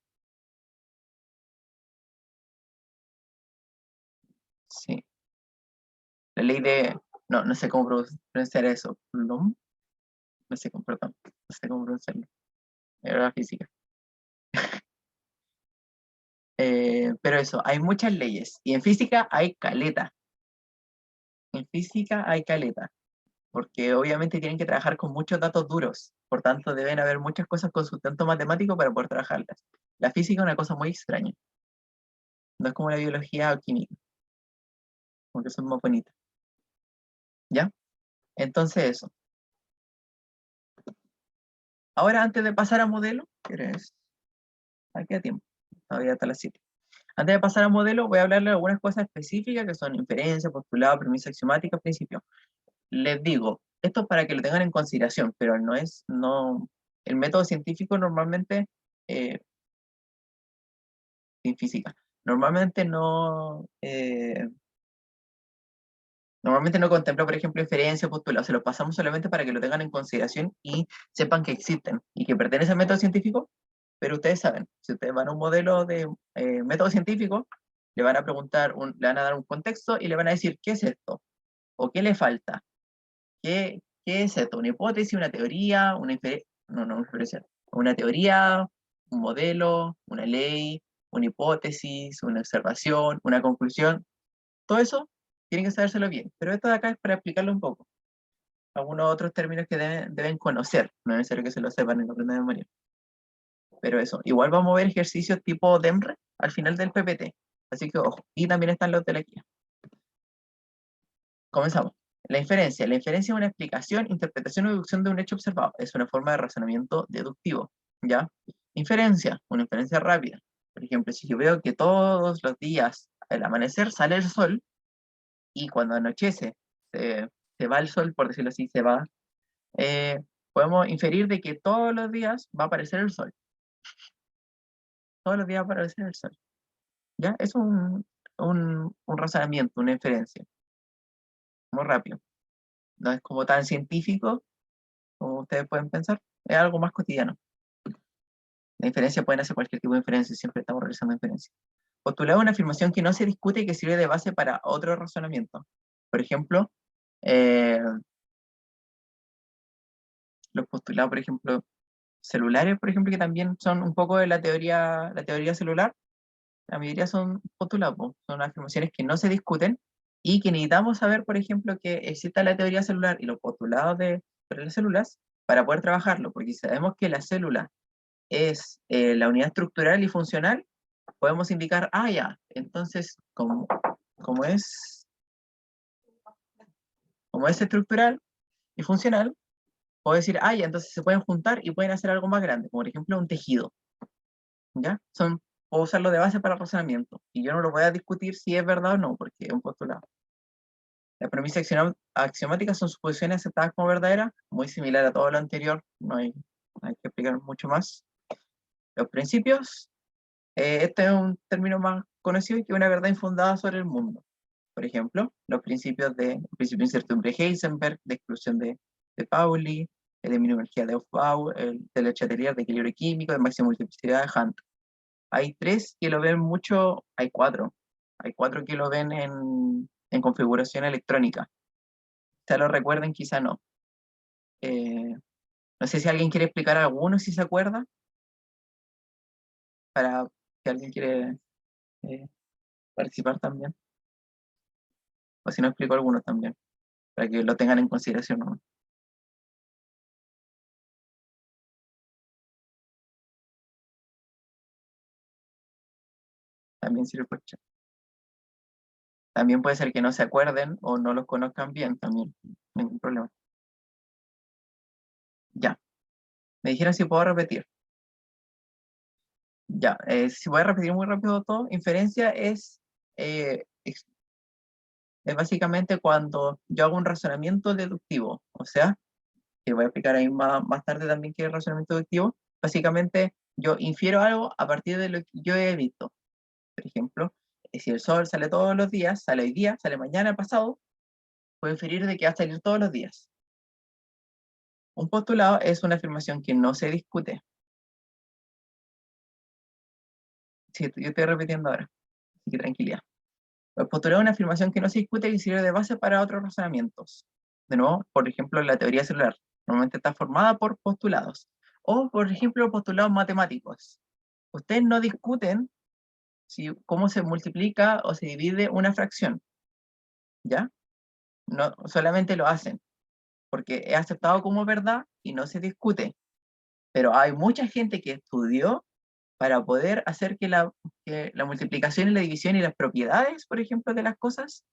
Sí. La ley no sé cómo pronunciar eso. Coulomb. No sé cómo, perdón. No sé cómo pronunciarlo. Era la física. Pero eso, hay muchas leyes. Y en física hay caleta. En física hay caleta. Porque obviamente tienen que trabajar con muchos datos duros. Por tanto, deben haber muchas cosas con sustento matemático para poder trabajarlas. La física es una cosa muy extraña. No es como la biología o química. Porque son más bonitas. ¿Ya? Entonces eso. Ahora, antes de pasar a modelo, ¿quieres? Aquí a tiempo. Todavía hasta las 7. Antes de pasar a modelo, voy a hablarle de algunas cosas específicas que son inferencia, postulado, premisa axiomática, principio. Les digo, esto es para que lo tengan en consideración, pero el método científico normalmente, en física, normalmente no contempla, por ejemplo, inferencia o postulado. Se los pasamos solamente para que lo tengan en consideración y sepan que existen y que pertenecen al método científico, pero ustedes saben, si ustedes van a un modelo de método científico, le van a preguntar, le van a dar un contexto y le van a decir, ¿qué es esto? ¿O qué le falta? ¿Qué es esto? ¿Una hipótesis, una teoría, una inferencia? Una teoría, un modelo, una ley, una hipótesis, una observación, una conclusión. Todo eso tienen que sabérselo bien. Pero esto de acá es para explicarlo un poco. Algunos otros términos que deben conocer. No es necesario que se lo sepan y lo aprendan de memoria. Pero eso, igual vamos a ver ejercicios tipo DEMRE al final del PPT. Así que ojo. Y también están los de la guía. Comenzamos. La inferencia. La inferencia es una explicación, interpretación o deducción de un hecho observado. Es una forma de razonamiento deductivo. ¿Ya? Inferencia. Una inferencia rápida. Por ejemplo, si yo veo que todos los días al amanecer sale el sol y cuando anochece se va el sol, por decirlo así, se va, podemos inferir de que todos los días va a aparecer el sol. Todos los días va a aparecer el sol. ¿Ya? Es un razonamiento, una inferencia. Muy rápido. No es como tan científico como ustedes pueden pensar. Es algo más cotidiano. La inferencia pueden hacer cualquier tipo de inferencia, siempre estamos realizando inferencia. Postulado es una afirmación que no se discute y que sirve de base para otro razonamiento. Por ejemplo, los postulados, por ejemplo, celulares, por ejemplo, que también son un poco de la teoría celular, la mayoría son postulados, son afirmaciones que no se discuten y que necesitamos saber, por ejemplo, que exista la teoría celular y los postulados sobre las células para poder trabajarlo, porque si sabemos que la célula es la unidad estructural y funcional, podemos indicar, ya, entonces, como es estructural y funcional, puedo decir, ya, entonces se pueden juntar y pueden hacer algo más grande, como por ejemplo un tejido, ¿ya? Puedo usarlo de base para razonamiento, y yo no lo voy a discutir si es verdad o no, porque es un postulado. Las premisas axiomáticas son suposiciones aceptadas como verdaderas, muy similar a todo lo anterior, no hay que explicar mucho más. Los principios, este es un término más conocido que una verdad infundada sobre el mundo. Por ejemplo, el principio de incertidumbre de Heisenberg, de exclusión de Pauli, de mínima energía de Aufbau, de la Chatelier de equilibrio químico, de máxima multiplicidad de Hunt. Hay 3 que lo ven mucho, hay 4. Hay 4 que lo ven en configuración electrónica. Quizá lo recuerden, quizá no. No sé si alguien quiere explicar alguno, si se acuerda. Para si alguien quiere participar también. O si no, explico algunos también. Para que lo tengan en consideración, ¿no? También sirve por chat. También puede ser que no se acuerden o no los conozcan bien, también. Ningún problema. Ya. Me dijeron si puedo repetir. Ya. Si voy a repetir muy rápido todo, inferencia es básicamente cuando yo hago un razonamiento deductivo. O sea, que voy a explicar ahí más tarde también qué es el razonamiento deductivo. Básicamente, yo infiero algo a partir de lo que yo he visto. Por ejemplo, si el sol sale todos los días, sale hoy día, sale mañana, pasado, puedo inferir de que va a salir todos los días. Un postulado es una afirmación que no se discute. Sí, yo estoy repitiendo ahora, así que tranquilidad. El postulado es una afirmación que no se discute y que sirve de base para otros razonamientos. De nuevo, por ejemplo, la teoría celular normalmente está formada por postulados. O, por ejemplo, postulados matemáticos. Ustedes no discuten cómo se multiplica o se divide una fracción. ¿Ya? No, solamente lo hacen. Porque es aceptado como verdad y no se discute. Pero hay mucha gente que estudió para poder hacer que la multiplicación y la división y las propiedades, por ejemplo, de las cosas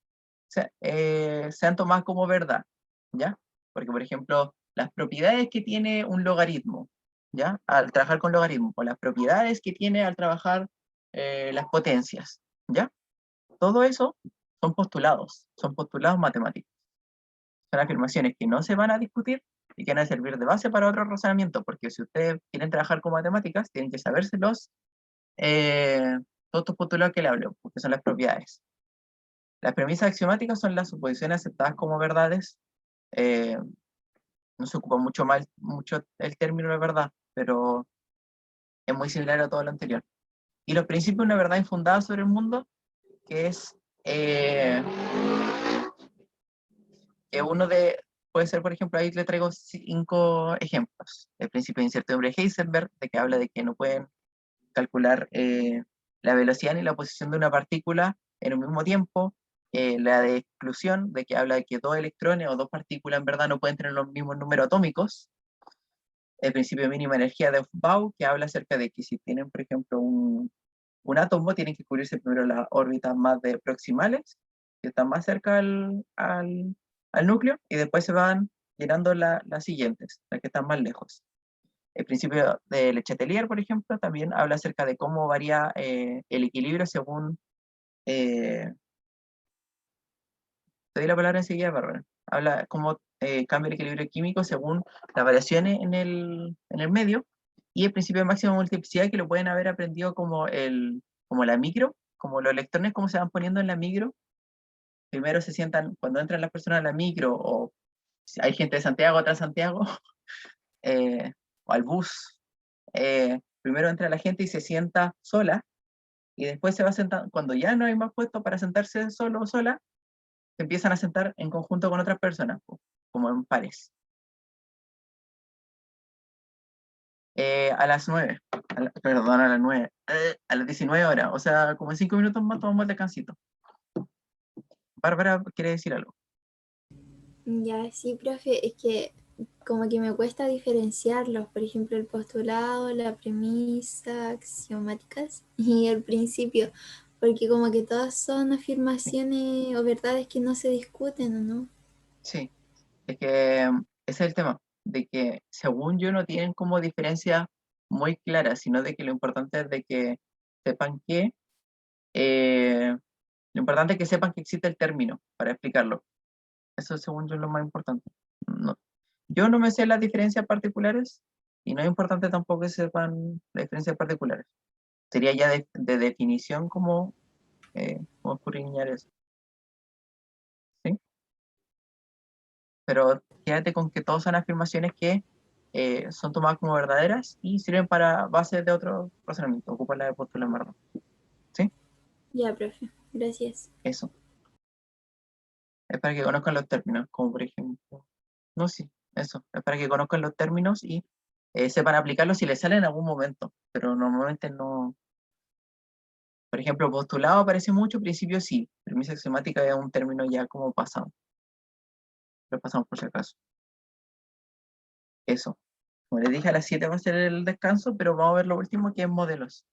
sean tomadas como verdad, ¿ya? Porque, por ejemplo, las propiedades que tiene un logaritmo, ¿ya? Al trabajar con logaritmos, o las propiedades que tiene al trabajar las potencias, ¿ya? Todo eso son postulados matemáticos. Son afirmaciones que no se van a discutir y que van a servir de base para otro razonamiento, porque si ustedes quieren trabajar con matemáticas, tienen que sabérselos todos estos postulados que le hablo, porque son las propiedades. Las premisas axiomáticas son las suposiciones aceptadas como verdades. No se ocupa mucho el término de verdad, pero es muy similar a todo lo anterior. Y los principios de una verdad infundada sobre el mundo, que es puede ser, por ejemplo, ahí le traigo 5 ejemplos. El principio de incertidumbre de Heisenberg, de que habla de que no pueden calcular la velocidad ni la posición de una partícula en un mismo tiempo. La de exclusión, de que habla de que 2 electrones o 2 partículas en verdad no pueden tener los mismos números atómicos. El principio de mínima energía de Aufbau, que habla acerca de que si tienen, por ejemplo, un átomo, tienen que cubrirse primero las órbitas más proximales, que están más cerca al núcleo, y después se van llenando las siguientes, las que están más lejos. El principio de Le Chatelier, por ejemplo, también habla acerca de cómo varía el equilibrio según... te doy la palabra enseguida, Bárbara. Habla cómo cambia el equilibrio químico según las variaciones en el medio. Y el principio de máxima multiplicidad, que lo pueden haber aprendido como la micro, como los electrones, cómo se van poniendo en la micro. Primero se sientan, cuando entran las personas a la micro, o si hay gente de Santiago, otra Santiago, o al bus. Primero entra la gente y se sienta sola, y después se va sentando, cuando ya no hay más puesto para sentarse solo o sola, se empiezan a sentar en conjunto con otras personas, como en pares. A las 9, perdón, a las 9, a las 19 horas, o sea, como en 5 minutos más tomamos el descansito. Bárbara, ¿quiere decir algo? Ya, sí, profe, es que como que me cuesta diferenciarlos, por ejemplo, el postulado, la premisa, axiomáticas y el principio, porque como que todas son afirmaciones o verdades que no se discuten, ¿o no? Sí, es que ese es el tema, de que según yo no tienen como diferencia muy clara, sino de que lo importante es de que sepan lo importante es que sepan que existe el término para explicarlo. Eso según yo es lo más importante. No, yo no me sé las diferencias particulares y no es importante tampoco que sepan las diferencias particulares. Sería ya de definición como escudriñar eso. ¿Sí? Pero quédate con que todas son afirmaciones que son tomadas como verdaderas y sirven para bases de otro razonamiento. Ocupa la de postula en verdad. ¿Sí? Ya, profe, gracias. Eso. Es para que conozcan los términos, como por ejemplo... No, sí, eso. Es para que conozcan los términos y sepan aplicarlos si les sale en algún momento. Pero normalmente no... Por ejemplo, postulado aparece mucho, principio sí. Premisa axiomática es un término ya como pasado. Lo pasamos por si acaso. Eso. Como les dije, a las 7 va a ser el descanso, pero vamos a ver lo último, que es modelos.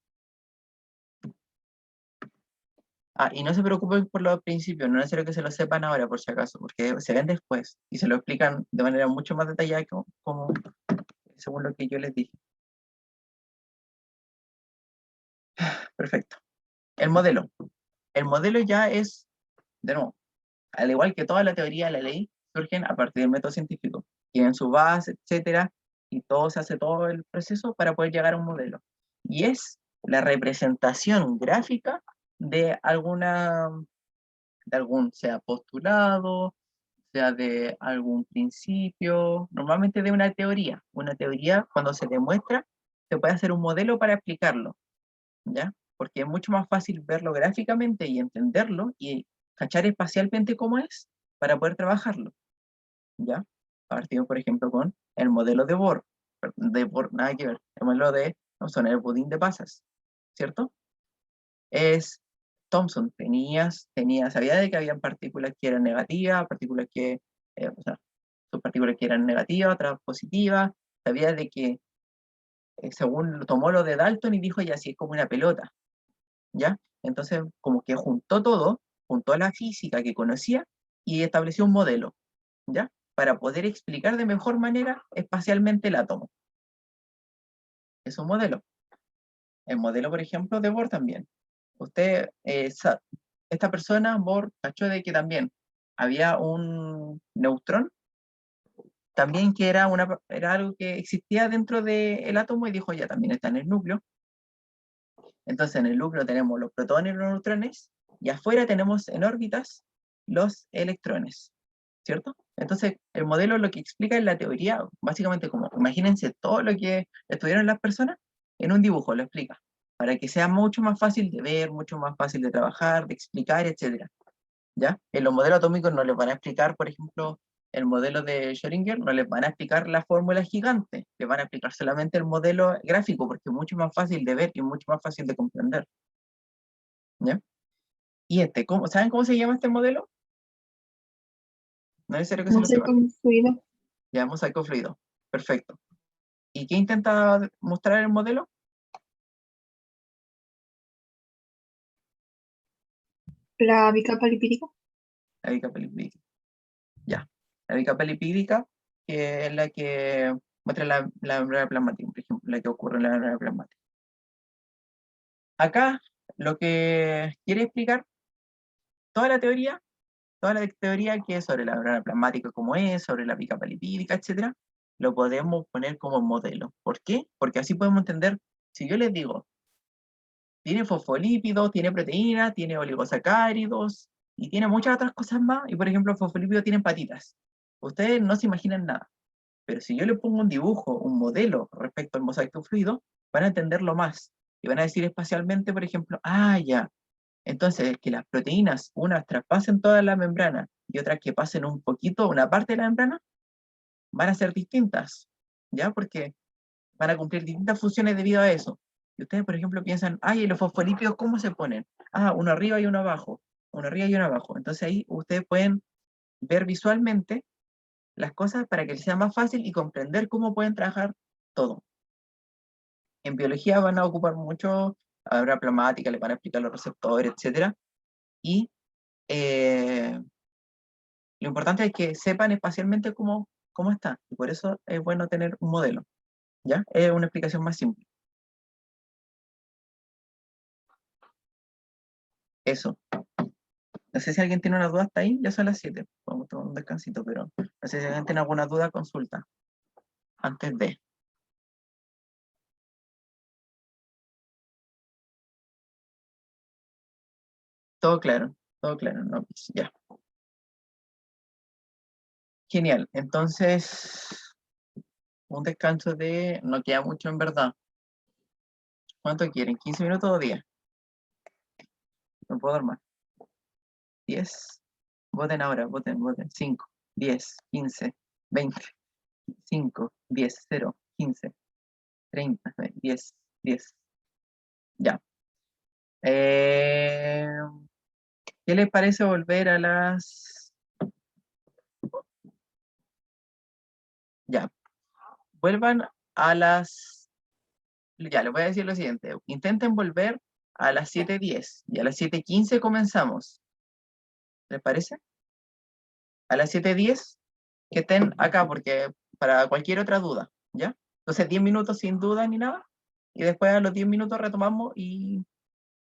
Y no se preocupen por los principios, no es necesario que se lo sepan ahora, por si acaso, porque se ven después y se lo explican de manera mucho más detallada como según lo que yo les dije. Perfecto. El modelo. El modelo ya es, de nuevo, al igual que toda la teoría de la ley, surgen a partir del método científico. Tienen su base, etcétera, y se hace todo el proceso para poder llegar a un modelo. Y es la representación gráfica de algún, sea postulado, sea de algún principio, normalmente de una teoría. Una teoría, cuando se demuestra, se puede hacer un modelo para explicarlo, ¿ya? porque es mucho más fácil verlo gráficamente y entenderlo y cachar espacialmente cómo es para poder trabajarlo, ¿ya? Partimos, por ejemplo, con el modelo de Bohr, nada que ver, el modelo de Thomson, el budín de pasas, ¿cierto? Es Thomson, sabía de que había partículas que eran negativas, partículas que, o sea, subpartículas que eran negativas, otras positivas, sabía de que, según tomó lo de Dalton y dijo, ya, así es como una pelota, ¿ya? Entonces, como que juntó todo, juntó la física que conocía y estableció un modelo, ¿ya? Para poder explicar de mejor manera espacialmente el átomo. Es un modelo. El modelo, por ejemplo, de Bohr también. Usted, esta persona, Bohr, cachó de que también había un neutrón, también que era algo que existía dentro del átomo y dijo, ya, también está en el núcleo. Entonces en el núcleo tenemos los protones y los neutrones, y afuera tenemos en órbitas los electrones, ¿cierto? Entonces el modelo lo que explica es la teoría, básicamente como, imagínense todo lo que estudiaron las personas, en un dibujo lo explica, para que sea mucho más fácil de ver, mucho más fácil de trabajar, de explicar, etc. ¿Ya? En los modelos atómicos no les van a explicar, por ejemplo, el modelo de Schrödinger, no les van a explicar la fórmula gigante, les van a explicar solamente el modelo gráfico, porque es mucho más fácil de ver y mucho más fácil de comprender. ¿Ya? Y ¿saben cómo se llama este modelo? No es necesario que se lo sepan. Mosaico fluido. Ya, mosaico fluido. Perfecto. ¿Y qué intenta mostrar el modelo? La bicapa lipídica. La bicapa lipídica. Ya. La bicapa lipídica, que es la que muestra la membrana plasmática, por ejemplo, la que ocurre en la membrana plasmática. Acá lo que quiere explicar toda la teoría que es sobre la membrana plasmática como es, sobre la bicapa lipídica, etc., lo podemos poner como modelo. ¿Por qué? Porque así podemos entender, si yo les digo, tiene fosfolípidos, tiene proteínas, tiene oligosacáridos, y tiene muchas otras cosas más, y por ejemplo, los fosfolípidos tienen patitas. Ustedes no se imaginan nada, pero si yo les pongo un dibujo, un modelo respecto al mosaico fluido, van a entenderlo más, y van a decir espacialmente, por ejemplo, ya, entonces que las proteínas, unas traspasen toda la membrana, y otras que pasen un poquito, una parte de la membrana, van a ser distintas, ¿ya? Porque van a cumplir distintas funciones debido a eso. Y ustedes, por ejemplo, piensan, ¿y los fosfolípidos cómo se ponen? Uno arriba y uno abajo, uno arriba y uno abajo. Entonces ahí ustedes pueden ver visualmente las cosas para que les sea más fácil y comprender cómo pueden trabajar todo. En biología van a ocupar mucho, habrá plasmática, les van a explicar los receptores, etc. Y lo importante es que sepan espacialmente cómo está. Y por eso es bueno tener un modelo. ¿Ya? Es una explicación más simple. Eso. No sé si alguien tiene una duda hasta ahí, ya son las 7. Vamos a tomar un descansito, pero no sé si alguien tiene alguna duda, consulta. Antes de. Todo claro, no, pues, ya. Genial. Entonces, un descanso de, no queda mucho en verdad. ¿Cuánto quieren? ¿15 minutos o 10? No puedo dar más. 10. Voten ahora, voten. 5, 10, 15, 20, 5, 10, 0, 15, 30, 10, 10. Ya. ¿Qué les parece volver a las... Ya. Vuelvan a las... Ya, les voy a decir lo siguiente. Intenten volver a las 7:10 y a las 7:15 comenzamos. ¿Les parece? A las 7:10 que estén acá, porque para cualquier otra duda, ¿ya? Entonces 10 minutos sin duda ni nada, y después a los 10 minutos retomamos y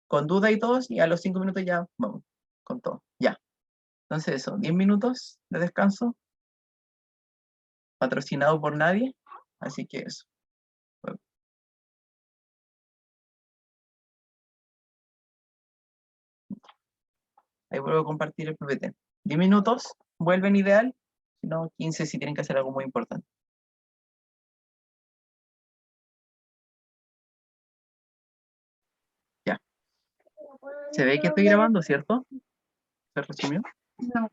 con duda y todos, y a los 5 minutos ya vamos con todo, ya. Entonces eso, 10 minutos de descanso, patrocinado por nadie, así que eso. Ahí vuelvo a compartir el PPT. 10 minutos, vuelven ideal, si no 15 si tienen que hacer algo muy importante. Ya. Se ve que estoy grabando, ¿cierto? ¿Se resumió? No.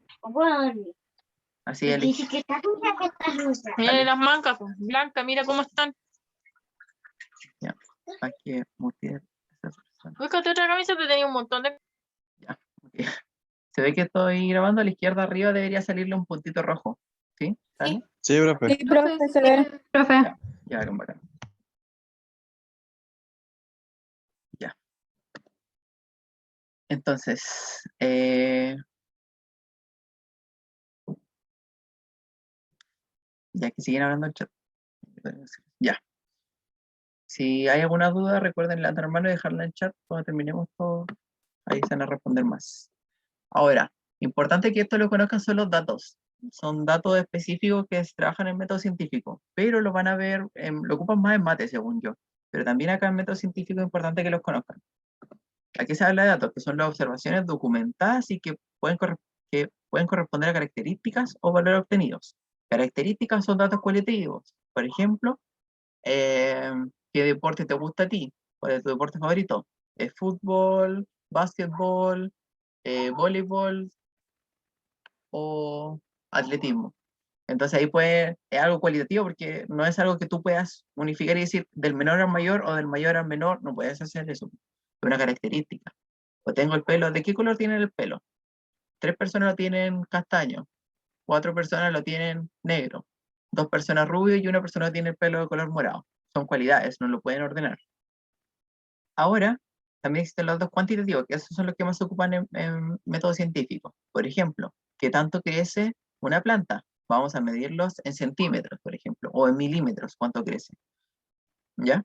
Así es. Mira las mancas, pues. Blanca, mira cómo están. Ya. Hay que mutear a esa persona. Búscate otra camisa, te tenía un montón de... Ya. Ok. Se ve que estoy grabando. A la izquierda arriba debería salirle un puntito rojo. ¿Sí? ¿Sale? Sí, profe. Sí, profe, se ve. Profe. Ya, bacán. Ya. Entonces, ya que siguen hablando el chat. Ya. Si hay alguna duda, recuerden levantar mano y dejarla en el chat cuando terminemos todo. Ahí se van a responder más. Ahora, importante que esto lo conozcan son los datos. Son datos específicos que se trabajan en método científico, pero lo van a ver, lo ocupan más en mate, según yo. Pero también acá en método científico es importante que los conozcan. Aquí se habla de datos, que son las observaciones documentadas y que pueden corresponder a características o valores obtenidos. Características son datos cualitativos. Por ejemplo, ¿qué deporte te gusta a ti? ¿Cuál es tu deporte favorito? ¿Es fútbol, básquetbol, voleibol o atletismo? Entonces ahí es algo cualitativo porque no es algo que tú puedas unificar y decir del menor al mayor o del mayor al menor, no puedes hacer eso. Es una característica. O tengo el pelo, ¿de qué color tiene el pelo? 3 personas lo tienen castaño, 4 personas lo tienen negro, 2 personas rubio y una persona tiene el pelo de color morado. Son cualidades, no lo pueden ordenar. Ahora, también existen los datos cuantitativos, que esos son los que más se ocupan en método científico. Por ejemplo, ¿qué tanto crece una planta? Vamos a medirlos en centímetros, por ejemplo, o en milímetros, ¿cuánto crece? ¿Ya?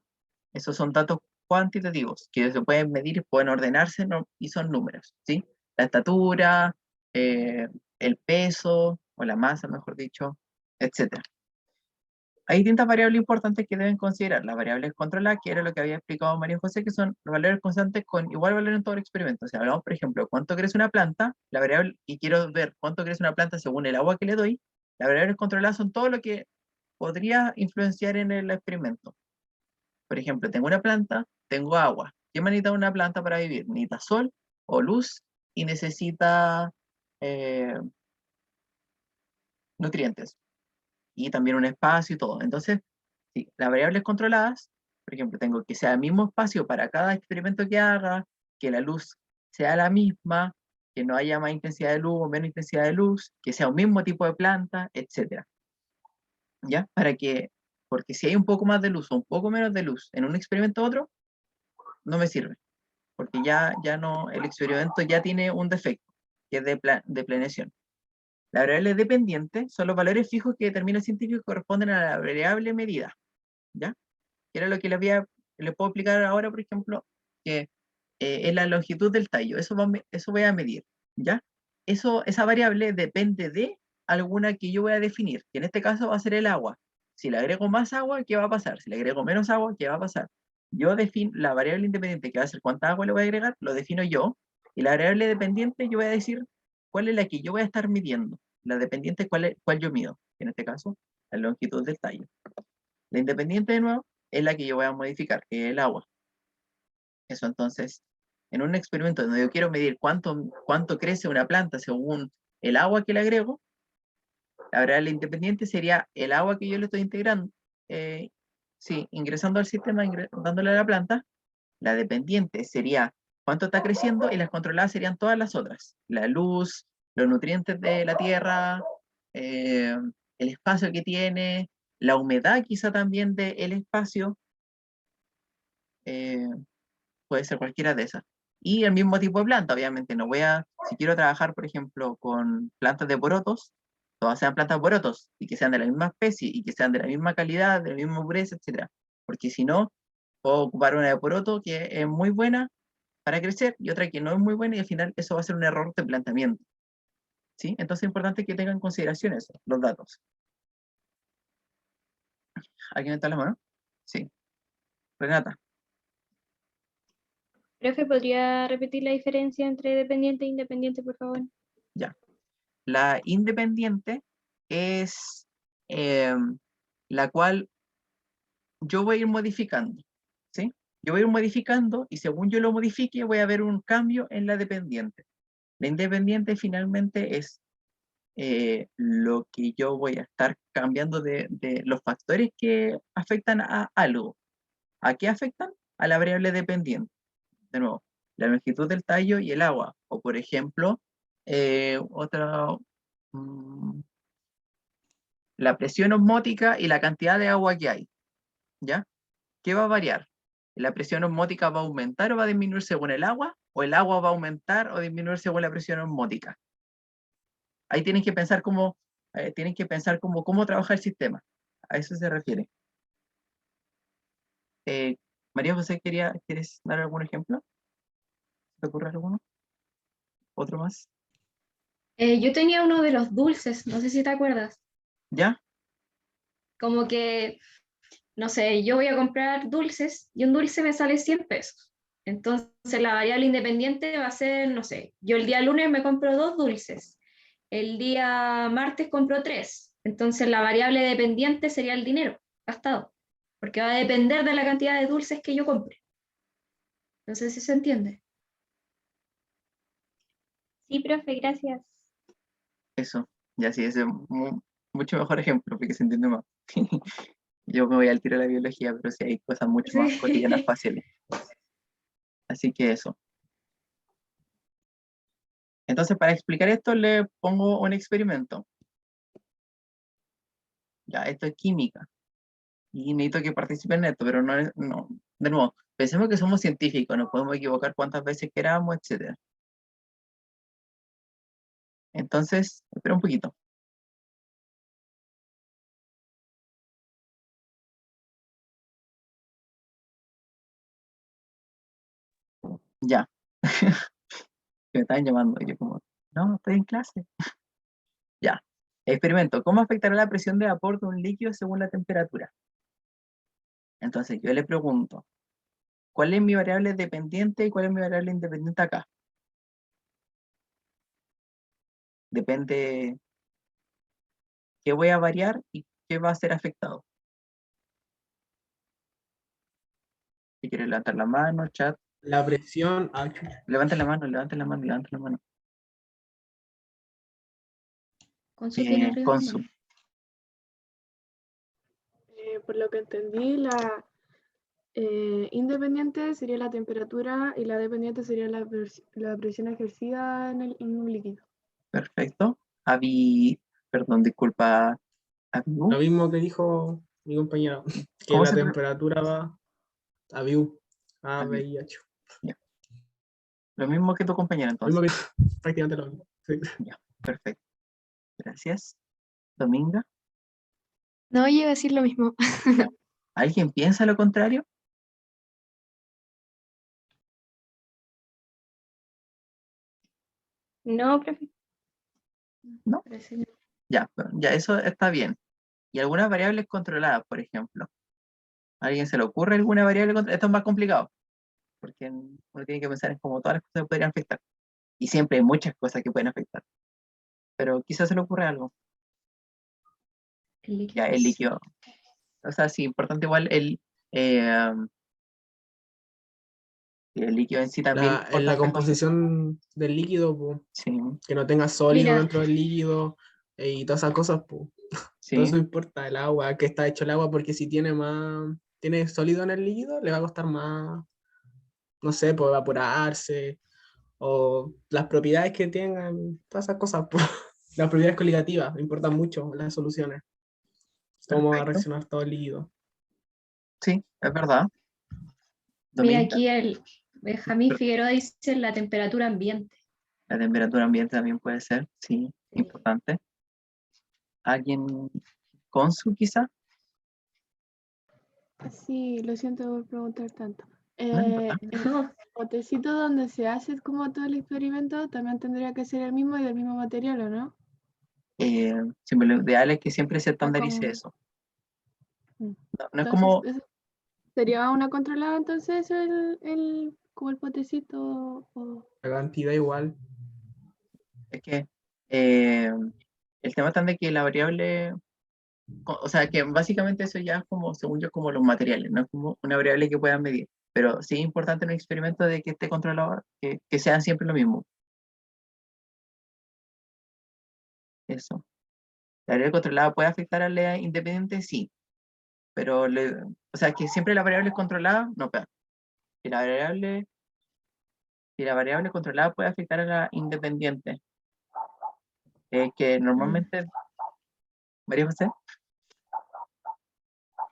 Esos son datos cuantitativos, que se pueden medir, pueden ordenarse, ¿no? Y son números, ¿sí? La estatura, el peso, o la masa, mejor dicho, etc. Hay distintas variables importantes que deben considerar. Las variables controladas, que era lo que había explicado María José, que son los valores constantes con igual valor en todo el experimento. O sea, hablamos, por ejemplo, cuánto crece una planta, la variable, y quiero ver cuánto crece una planta según el agua que le doy, las variables controladas son todo lo que podría influenciar en el experimento. Por ejemplo, tengo una planta, tengo agua. ¿Qué más necesita una planta para vivir? Necesita sol o luz y necesita nutrientes. Y también un espacio y todo. Entonces, sí, las variables controladas, por ejemplo, tengo que sea el mismo espacio para cada experimento que haga, que la luz sea la misma, que no haya más intensidad de luz o menos intensidad de luz, que sea un mismo tipo de planta, etc. ¿Ya? Porque si hay un poco más de luz o un poco menos de luz en un experimento u otro, no me sirve, porque ya no, el experimento ya tiene un defecto, que es de planeación. La variable dependiente son los valores fijos que determina el científico que corresponden a la variable medida, ¿ya? Que era lo que les puedo explicar ahora, por ejemplo, que es la longitud del tallo, eso voy a medir, ¿ya? Esa variable depende de alguna que yo voy a definir, que en este caso va a ser el agua. Si le agrego más agua, ¿qué va a pasar? Si le agrego menos agua, ¿qué va a pasar? Yo defino la variable independiente, que va a ser cuánta agua le voy a agregar, lo defino yo, y la variable dependiente yo voy a decir cuál es la que yo voy a estar midiendo. La dependiente, cuál yo mido, en este caso, la longitud del tallo. La independiente, de nuevo, es la que yo voy a modificar, que es el agua. Eso entonces, en un experimento donde yo quiero medir cuánto crece una planta según el agua que le agrego, la variable independiente sería el agua que yo le estoy integrando, ingresando al sistema, dándole a la planta. La dependiente sería cuánto está creciendo y las controladas serían todas las otras. La luz, los nutrientes de la tierra, el espacio que tiene, la humedad quizá también del espacio, puede ser cualquiera de esas. Y el mismo tipo de planta, obviamente, si quiero trabajar, por ejemplo, con plantas de porotos, todas sean plantas de porotos, y que sean de la misma especie, y que sean de la misma calidad, de la misma pureza, etc. Porque si no, puedo ocupar una de poroto que es muy buena para crecer, y otra que no es muy buena, y al final eso va a ser un error de planteamiento. ¿Sí? Entonces es importante que tengan en consideración eso, los datos. ¿Alguien está la mano? Sí. Renata. Profe, ¿podría repetir la diferencia entre dependiente e independiente, por favor? Ya. La independiente es la cual yo voy a ir modificando, ¿sí? yo voy a ir modificando y según yo lo modifique voy a ver un cambio en la dependiente. La independiente finalmente es lo que yo voy a estar cambiando de los factores que afectan a algo. ¿A qué afectan? A la variable dependiente. De nuevo, la longitud del tallo y el agua. O por ejemplo, la presión osmótica y la cantidad de agua que hay. ¿Ya? ¿Qué va a variar? ¿La presión osmótica va a aumentar o va a disminuir según el agua? ¿O el agua va a aumentar o disminuir según la presión osmótica? Ahí tienen que pensar cómo trabaja el sistema. A eso se refiere. María José, ¿quieres dar algún ejemplo? ¿Te ocurre alguno? ¿Otro más? Yo tenía uno de los dulces, no sé si te acuerdas. ¿Ya? Como que, no sé, yo voy a comprar dulces y un dulce me sale 100 pesos. Entonces la variable independiente va a ser, no sé, yo el día lunes me compro 2 dulces, el día martes compro 3. Entonces la variable dependiente sería el dinero gastado, porque va a depender de la cantidad de dulces que yo compre. No sé si se entiende. Sí, profe, gracias. Eso. Ya sí, ese es mucho mejor ejemplo, porque se entiende más. Yo me voy al tiro de la biología, pero sí hay cosas mucho más cotidianas fáciles. Así que eso. Entonces, para explicar esto, le pongo un experimento. Ya, esto es química. Y necesito que participen en esto, pero no. De nuevo, pensemos que somos científicos, nos podemos equivocar cuantas veces queramos, etc. Entonces, espera un poquito. Ya. Me estaban llamando. Y yo como, no, estoy en clase. Ya. Experimento. ¿Cómo afectará la presión de vapor de un líquido según la temperatura? Entonces, yo le pregunto, ¿cuál es mi variable dependiente y cuál es mi variable independiente acá? Depende qué voy a variar y qué va a ser afectado. Si quiere levantar la mano, chat. La presión. Levanten la mano, levanten la mano, levanten la mano. Consu tiene arriba la Consu. mano. Por lo que entendí, la independiente sería la temperatura y la dependiente sería la presión ejercida en un líquido. Perfecto. Perdón, disculpa. Abiu. Lo mismo que dijo mi compañero, que ¿Cómo la se temperatura va a VIH. Ya. Lo mismo que tu compañera Lo mismo entonces. que prácticamente lo mismo. Sí. Ya, perfecto. Gracias. Dominga. No, yo iba a decir lo mismo. Ya. ¿Alguien piensa lo contrario? No, profe. ¿No? Ya, ya eso está bien. ¿Y algunas variables controladas, por ejemplo? ¿A alguien se le ocurre alguna variable controlada? Esto es más complicado, porque uno tiene que pensar en cómo todas las cosas que podrían afectar. Y siempre hay muchas cosas que pueden afectar. Pero quizás se le ocurre algo. Ya, el líquido. O sea, sí, importante igual el líquido en sí también. En la Importante composición del líquido, po, sí. que no tenga sólido Mira. dentro del líquido y todas esas cosas, po. Sí. Todo eso importa, el agua, que está hecho el agua, porque si tiene sólido en el líquido, le va a costar más, no sé, pues evaporarse, o las propiedades que tengan, todas esas cosas, po. Las propiedades coligativas importan mucho en las soluciones. Cómo va a Perfecto. reaccionar todo el líquido. Sí, es verdad. Mira, Dominga. aquí el Benjamín Figueroa dice la temperatura ambiente. La temperatura ambiente también puede ser, sí, importante. ¿Alguien con su quizá? Sí, lo siento por preguntar tanto. No importa. El potecito donde se hace como todo el experimento también tendría que ser el mismo y del mismo material, ¿o no? Siempre lo ideal es que siempre se estandarice eso. No es Entonces, como, ¿sería una controlada entonces como el potecito? La cantidad igual. es que el tema está de que la variable, o sea, que básicamente eso ya es como, según yo, como los materiales, no es como una variable que puedan medir. Pero sí es importante en un experimento de que esté controlado, que sean siempre lo mismo. Eso. ¿La variable controlada puede afectar a la independiente? Sí. Pero, o sea, que siempre la variable es controlada, no, pero si la variable controlada puede afectar a la independiente. Que normalmente, María José.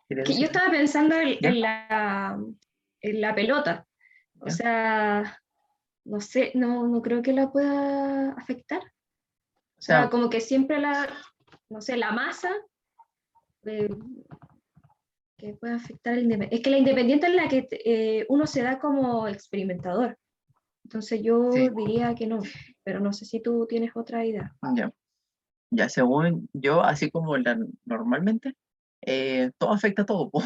¿Quieres Que yo decir? estaba pensando ¿Ya? en la pelota. O ¿Ya? sea, no sé, no creo que la pueda afectar. O O sea, sea, como que siempre no sé, la masa eh, que puede afectar al independiente. Es que la independiente es la que uno se da como experimentador. Entonces yo sí, diría que no, pero no sé si tú tienes otra idea. ya. Ya, según yo, así como normalmente, todo afecta a todo, po.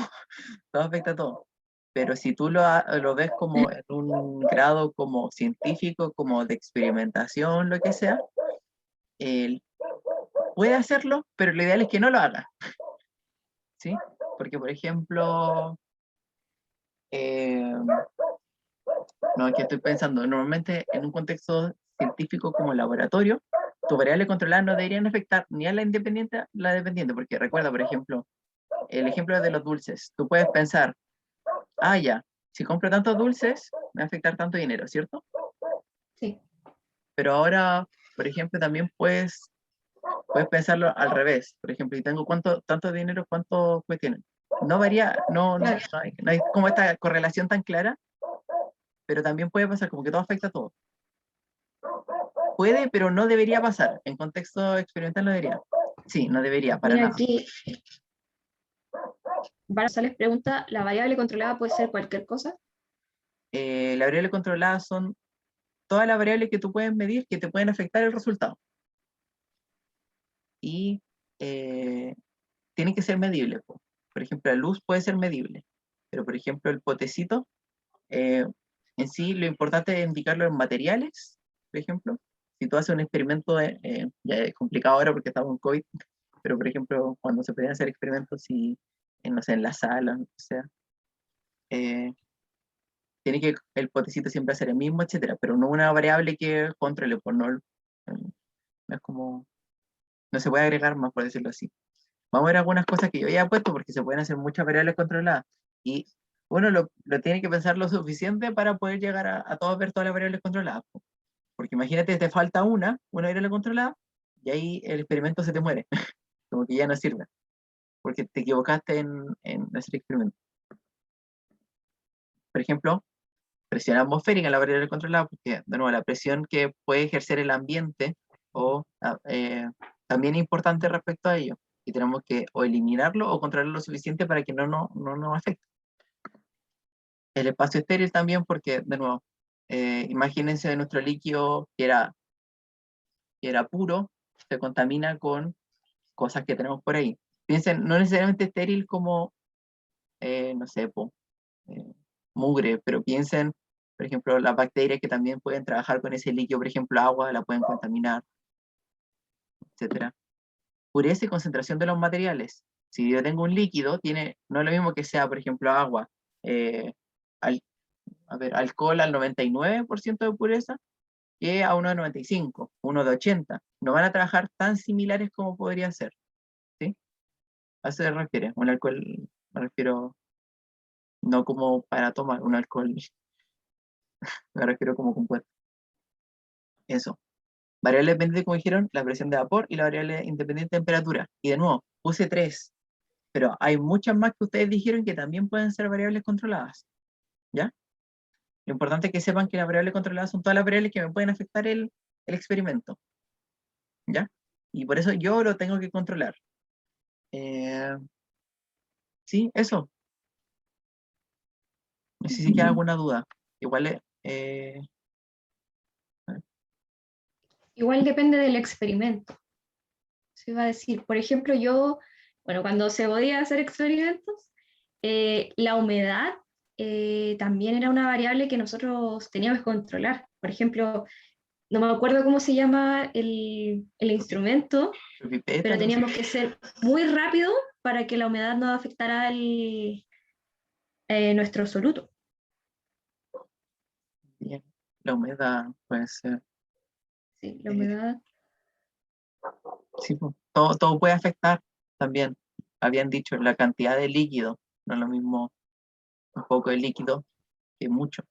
Todo afecta a todo. Pero si tú lo ves como en un grado como científico, como de experimentación, lo que sea, él puede hacerlo, pero lo ideal es que no lo haga, ¿sí? Porque, por ejemplo, no, es que estoy pensando, normalmente en un contexto científico como laboratorio, tu variable controlada no deberían afectar ni a la independiente, la dependiente, porque recuerda, por ejemplo, el ejemplo de los dulces. Tú puedes pensar, ya, si compro tantos dulces, me va a afectar tanto dinero, ¿cierto? Sí. Pero ahora, por ejemplo, también puedes pensarlo al revés. Por ejemplo, si tengo tanto dinero, ¿cuánto pues tienen? No varía, Claro. no hay como esta correlación tan clara, pero también puede pasar como que todo afecta a todo. Puede, pero no debería pasar. En contexto experimental no debería. Sí, no debería, para Mira nada. aquí, Barzales pregunta, ¿la variable controlada puede ser cualquier cosa? La variable controlada son todas las variables que tú puedes medir que te pueden afectar el resultado. Y tienen que ser medibles. Por ejemplo, la luz puede ser medible, pero por ejemplo el potecito, en sí lo importante es indicarlo en materiales, por ejemplo. Si tú haces un experimento, ya es complicado ahora porque estamos en COVID, pero por ejemplo, cuando se podían hacer experimentos, no sé, en la sala, o sea, tiene que el potecito siempre hacer el mismo, etcétera, pero no una variable que controle, pues no es como, no se puede agregar más, por decirlo así. Vamos a ver algunas cosas que yo ya he puesto porque se pueden hacer muchas variables controladas. Y uno lo tiene que pensar lo suficiente para poder llegar a ver todas las variables controladas. Porque imagínate, te falta una variable controlada, y ahí el experimento se te muere. Como que ya no sirve. Porque te equivocaste en hacer el experimento. Por ejemplo, presión atmosférica en la variable controlada, porque de nuevo la presión que puede ejercer el ambiente también es importante respecto a ello. Y tenemos que o eliminarlo o controlarlo lo suficiente para que no nos afecte. El espacio estéril también, porque, de nuevo, imagínense nuestro líquido que era puro, se contamina con cosas que tenemos por ahí. Piensen, no necesariamente estéril como, no sé, mugre, pero piensen, por ejemplo, las bacterias que también pueden trabajar con ese líquido, por ejemplo, agua, la pueden contaminar, etc. Pureza y concentración de los materiales. Si yo tengo un líquido, no es lo mismo que sea, por ejemplo, agua, alcohol al 99% de pureza, que a uno de 95, uno de 80. No van a trabajar tan similares como podría ser. ¿Sí? A eso se refiere. Un alcohol, me refiero no como para tomar un alcohol, me refiero como compuesto. Eso. Variable dependiente, como dijeron, la presión de vapor y la variable independiente de temperatura. Y de nuevo, puse 3, pero hay muchas más que ustedes dijeron que también pueden ser variables controladas. ¿Ya? Lo importante es que sepan que las variables controladas son todas las variables que me pueden afectar el experimento. ¿Ya? Y por eso yo lo tengo que controlar. Sí, eso. No sé si queda alguna duda. Igual, Igual depende del experimento. Se va a decir, por ejemplo, bueno, cuando se podía hacer experimentos, la humedad también era una variable que nosotros teníamos que controlar. Por ejemplo, no me acuerdo cómo se llama el instrumento, pipeta, pero no sé. teníamos que ser muy rápido para que la humedad no afectara nuestro soluto. La humedad puede ser. Sí, la humedad. Sí, pues, todo puede afectar también. Habían dicho la cantidad de líquido, no es lo mismo un poco de líquido que mucho.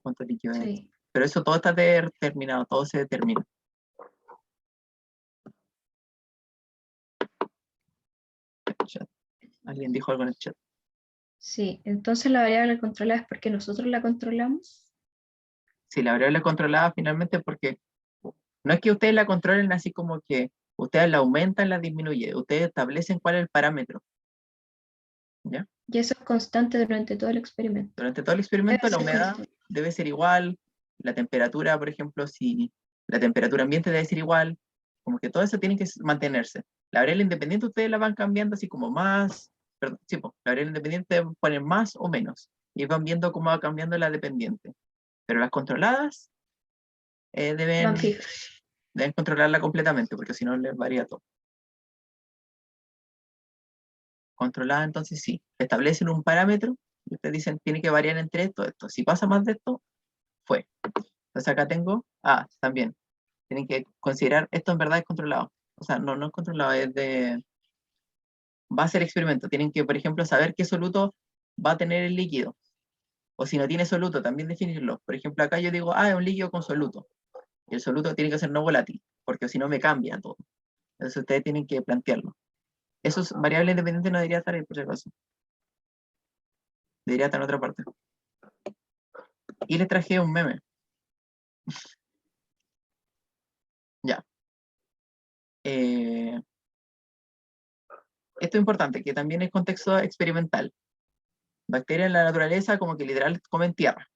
¿Cuánto líquido es? Sí. Pero eso todo está determinado, todo se determina. Chat. ¿Alguien dijo algo en el chat? Sí, entonces la variable controlada es porque nosotros la controlamos. Sí, la variable controlada finalmente porque no es que ustedes la controlen así como que ustedes la aumentan, la disminuyen, ustedes establecen cuál es el parámetro. ¿Ya? Y eso es constante durante todo el experimento. Durante todo el experimento Debe la ser humedad constante. debe ser igual, la temperatura, por ejemplo, si la temperatura ambiente debe ser igual, como que todo eso tiene que mantenerse. La variable independiente ustedes la van cambiando así como más, perdón, sí, pues, la variable independiente ponen más o menos, y van viendo cómo va cambiando la dependiente. Pero las controladas deben Van fijas. controlarla completamente, porque si no les varía todo. Controlada, entonces sí, establecen un parámetro, y ustedes dicen, tiene que variar entre esto. Si pasa más de esto, fue. Entonces acá tengo, también, tienen que considerar, esto en verdad es controlado. O sea, no es controlado, va a ser experimento. Tienen que, por ejemplo, saber qué soluto va a tener el líquido. O si no tiene soluto, también definirlo. Por ejemplo, acá yo digo, es un líquido con soluto. Y el soluto tiene que ser no volátil, porque si no me cambia todo. Entonces ustedes tienen que plantearlo. Esos variables independientes no debería estar ahí, por si acaso. Debería estar en otra parte. Y les traje un meme. Ya. Esto es importante, que también es contexto experimental. Bacterias en la naturaleza como que literal comen tierra.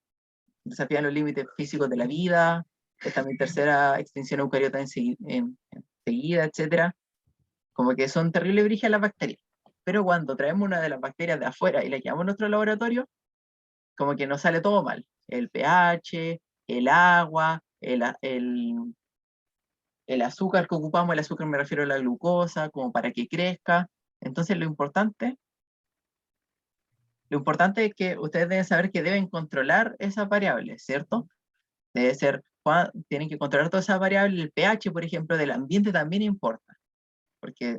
Desafían los límites físicos de la vida. Esta es mi tercera extinción eucariota enseguida, etc. Como que son terribles brígidas las bacterias. Pero cuando traemos una de las bacterias de afuera y la llevamos a nuestro laboratorio, como que nos sale todo mal. El pH, el agua, el azúcar que ocupamos, el azúcar me refiero a la glucosa, como para que crezca. Entonces lo importante es que ustedes deben saber que deben controlar esas variables, ¿cierto? Debe ser, tienen que controlar todas esas variables, el pH, por ejemplo, del ambiente también importa, porque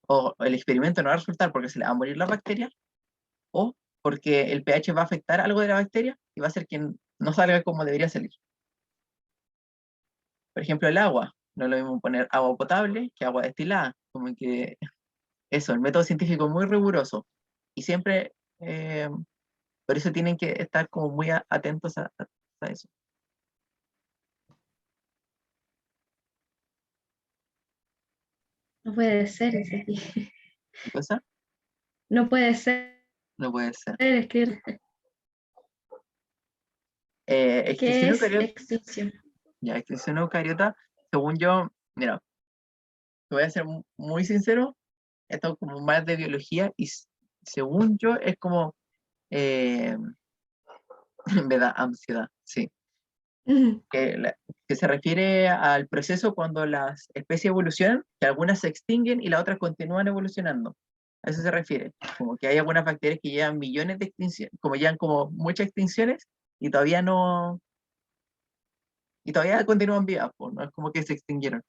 o el experimento no va a resultar porque se le va a morir la bacteria, o porque el pH va a afectar algo de la bacteria y va a hacer que no salga como debería salir. Por ejemplo, el agua, no es lo mismo poner agua potable que agua destilada, como que eso, el método científico es muy riguroso, y siempre, por eso tienen que estar como muy atentos a eso. No puede ser ese aquí. ¿Qué cosa? No puede ser. No puede ser. Escribir. ¿Qué Extinción es eucariota. extinción? Ya, extinción eucariota, según yo, mira, te voy a ser muy sincero, esto es como más de biología, y según yo es como, en verdad, ansiedad, sí. Que se refiere al proceso cuando las especies evolucionan, que algunas se extinguen y las otras continúan evolucionando. A eso se refiere. Como que hay algunas bacterias que llevan millones de extinciones, como llevan como muchas extinciones y todavía continúan vivas, pues, no es como que se extinguieron,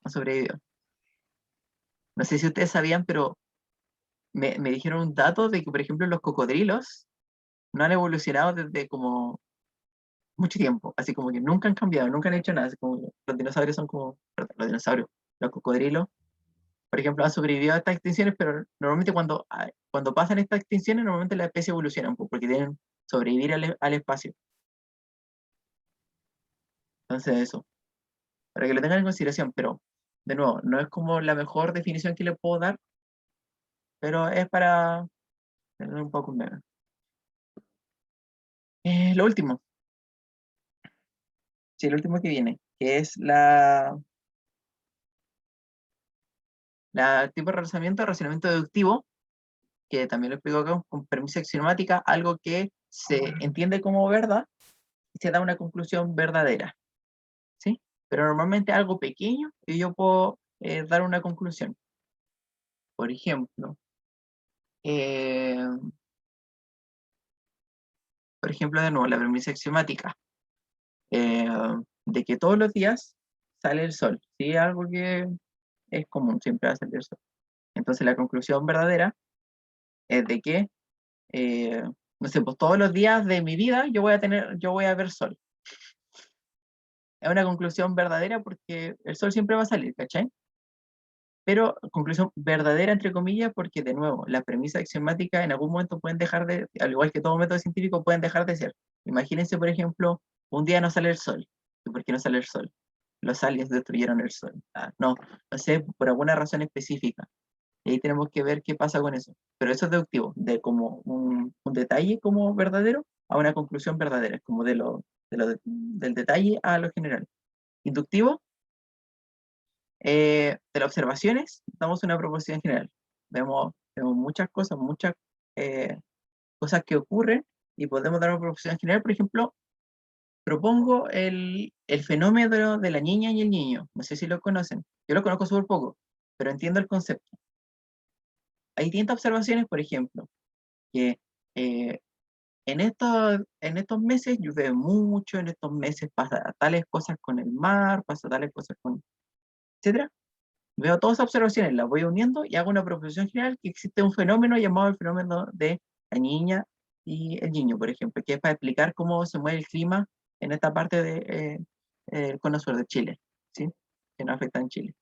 han sobrevivido. No sé si ustedes sabían, pero me dijeron un dato de que, por ejemplo, los cocodrilos no han evolucionado desde como mucho tiempo, así como que nunca han cambiado, nunca han hecho nada, así como los dinosaurios son como, perdón, los dinosaurios, los cocodrilos, por ejemplo, han sobrevivido a estas extinciones, pero normalmente cuando pasan estas extinciones, normalmente las especies evolucionan, pues, porque deben sobrevivir al espacio. Entonces eso, para que lo tengan en consideración, pero de nuevo, no es como la mejor definición que le puedo dar, pero es para tener un poco un meme. Lo último. Sí, el último que viene, que es la tipo de razonamiento deductivo, que también lo explico acá con premisa axiomática, algo que se entiende como verdad y se da una conclusión verdadera, ¿sí? Pero normalmente algo pequeño y yo puedo dar una conclusión. Por ejemplo, por ejemplo, de nuevo, la premisa axiomática, de que todos los días sale el sol, ¿sí? Algo que es común, siempre va a salir el sol. Entonces la conclusión verdadera es de que, no sé, pues todos los días de mi vida yo voy a ver sol. Es una conclusión verdadera porque el sol siempre va a salir, ¿cachai? Pero conclusión verdadera, entre comillas, porque de nuevo, las premisas axiomáticas en algún momento pueden dejar de, al igual que todo método científico, pueden dejar de ser. Imagínense, por ejemplo, un día no sale el sol. ¿Y por qué no sale el sol? Los aliens destruyeron el sol. No sé, por alguna razón específica. Y ahí tenemos que ver qué pasa con eso. Pero eso es deductivo, de como un detalle como verdadero a una conclusión verdadera, como del detalle a lo general. Inductivo, de las observaciones, damos una proposición general. Vemos muchas cosas que ocurren y podemos dar una proposición general. Por ejemplo, propongo el fenómeno de la niña y el niño. No sé si lo conocen. Yo lo conozco súper poco, pero entiendo el concepto. Hay distintas observaciones, por ejemplo, que en estos meses llueve mucho, en estos meses pasa tales cosas con el mar, pasa tales cosas con, etcétera. Veo todas esas observaciones, las voy uniendo y hago una proposición general que existe un fenómeno llamado el fenómeno de la niña y el niño, por ejemplo, que es para explicar cómo se mueve el clima en esta parte del cono sur de Chile, ¿sí? Que nos afecta en Chile.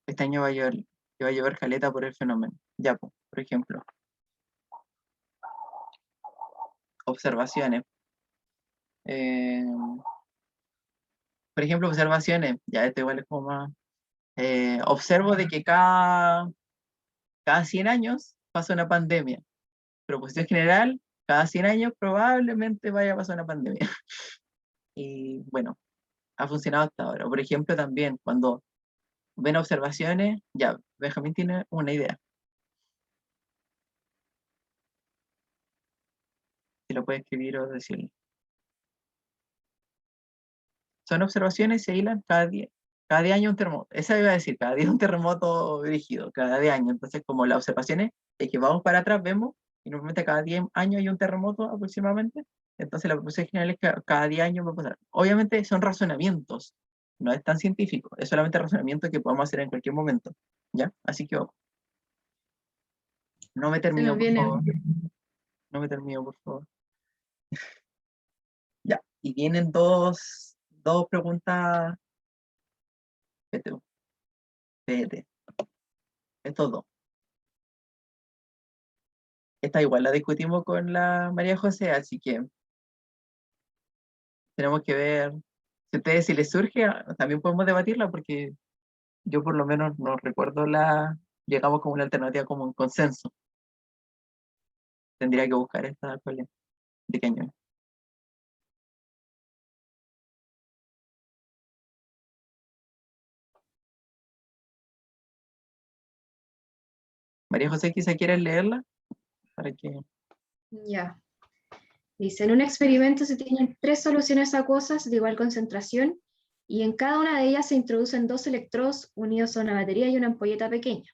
Este año va a llover caleta por el fenómeno. Ya, pues, por ejemplo. Observaciones. Por ejemplo, observaciones. Ya, esto igual es como más... observo de que cada 100 años pasa una pandemia. Proposición general, cada 100 años probablemente vaya a pasar una pandemia. Y bueno, ha funcionado hasta ahora. Por ejemplo, también cuando ven observaciones, ya, Benjamín tiene una idea. Si lo puede escribir o decirlo. Son observaciones, se hilan cada día año un terremoto. Esa iba a decir, cada día un terremoto rígido, cada día año. Entonces, como las observaciones es que vamos para atrás, vemos, y normalmente cada 10 años hay un terremoto aproximadamente. Entonces, la proposición general es que cada 10 años va a pasar. Obviamente son razonamientos, no es tan científico, es solamente razonamiento que podemos hacer en cualquier momento. ¿Ya? Así que, no me termino, por favor. No me termino, por favor. Ya, y vienen dos preguntas. PET. Estos dos. Esta igual la discutimos con la María José, así que tenemos que ver. Si a ustedes si les surge, también podemos debatirla, porque yo por lo menos no recuerdo llegamos como una alternativa, como un consenso. Tendría que buscar esta cuál de qué año es. María José, quizá quieres leerla para que... Ya. Dice, en un experimento se tienen 3 soluciones acuosas de igual concentración y en cada una de ellas se introducen 2 electrodos unidos a una batería y una ampolleta pequeña.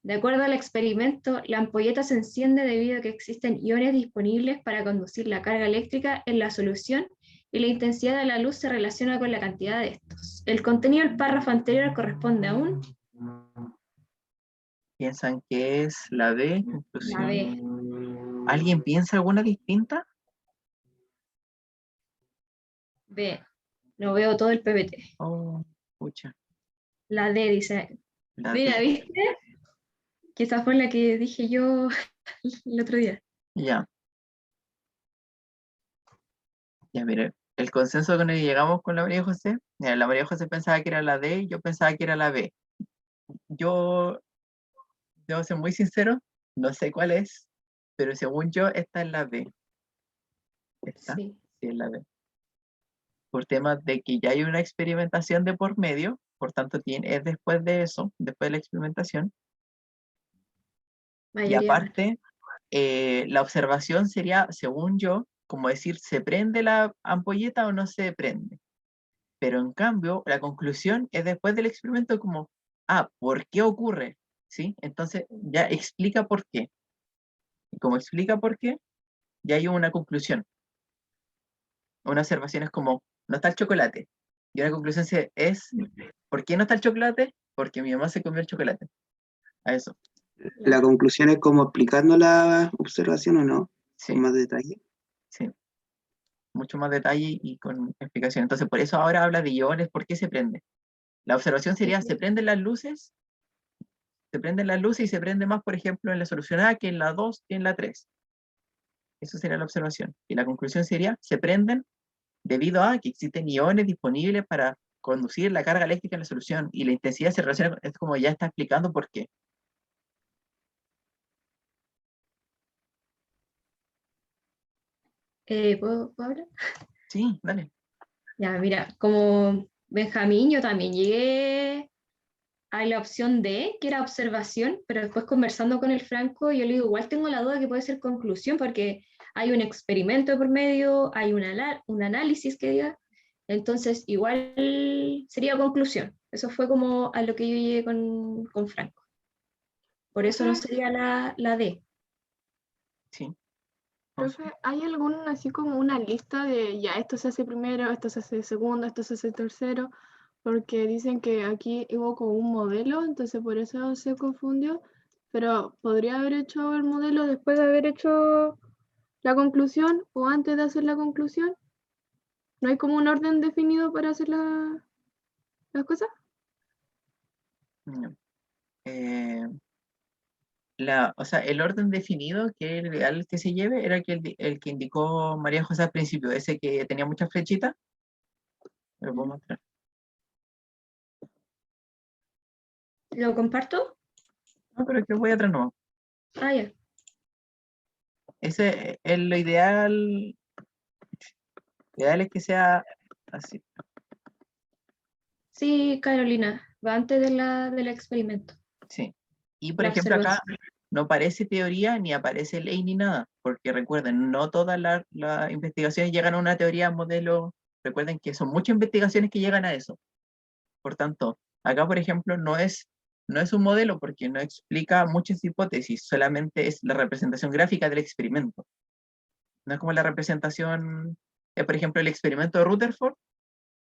De acuerdo al experimento, la ampolleta se enciende debido a que existen iones disponibles para conducir la carga eléctrica en la solución y la intensidad de la luz se relaciona con la cantidad de estos. El contenido del párrafo anterior corresponde a un... ¿Piensan que es la B? La B. ¿Alguien piensa alguna distinta? B. No veo todo el PPT. Oh, pucha. La D dice. La Mira, D. ¿viste? Quizás fue la que dije yo el otro día. Ya. Ya, mire, el consenso con el que llegamos con la María José, mira, la María José pensaba que era la D y yo pensaba que era la B. Yo, debo ser muy sincero, no sé cuál es, pero según yo, esta es la B. ¿Esta? Sí. Sí, es la B. Por temas de que ya hay una experimentación de por medio, por tanto es después de eso, después de la experimentación. Y Mayoría. aparte, la observación sería, según yo, como decir, ¿se prende la ampolleta o no se prende? Pero en cambio, la conclusión es después del experimento como, ¿por qué ocurre? ¿Sí? Entonces ya explica por qué. Y como explica por qué, ya hay una conclusión. Una observación es como, no está el chocolate. Y una conclusión es, ¿por qué no está el chocolate? Porque mi mamá se comió el chocolate. A eso. La conclusión es como explicando la observación o no, Sí. con más detalle. Sí. Mucho más detalle y con explicación. Entonces, por eso ahora habla de iones, ¿por qué se prende? La observación sería, ¿se prenden las luces? Se prenden las luces y se prende más, por ejemplo, en la solución A que en la 2 que en la 3. Eso sería la observación. Y la conclusión sería, se prenden debido a que existen iones disponibles para conducir la carga eléctrica en la solución. Y la intensidad se relaciona, es como ya está explicando por qué. ¿Puedo hablar? Sí, dale. Ya, mira, como Benjamín, yo también llegué a la opción D, que era observación, pero después conversando con el Franco, yo le digo, igual tengo la duda que puede ser conclusión, porque hay un experimento por medio, hay un análisis que diga, entonces igual sería conclusión. Eso fue como a lo que yo llegué con Franco. Por eso no sería la D. Sí. Profe, ¿hay algún así como una lista de ya esto se hace primero, esto se hace segundo, esto se hace tercero? Porque dicen que aquí hubo como un modelo, entonces por eso se confundió, pero podría haber hecho el modelo después de haber hecho la conclusión o antes de hacer la conclusión. ¿No hay como un orden definido para hacer las cosas? No. O sea, el orden definido que el ideal que se lleve era el que indicó María José al principio, ese que tenía muchas flechitas. Lo puedo mostrar. ¿Lo comparto? No, pero es que voy atrás no. Ya. Ese es lo ideal. Lo ideal es que sea así. Sí, Carolina, va antes del experimento. Sí. Y por La ejemplo acá observación. no aparece teoría ni aparece ley ni nada, porque recuerden, no todas las investigaciones llegan a una teoría, modelo. Recuerden que son muchas investigaciones que llegan a eso. Por tanto, acá por ejemplo no es un modelo porque no explica muchas hipótesis, solamente es la representación gráfica del experimento. No es como la representación, por ejemplo, el experimento de Rutherford,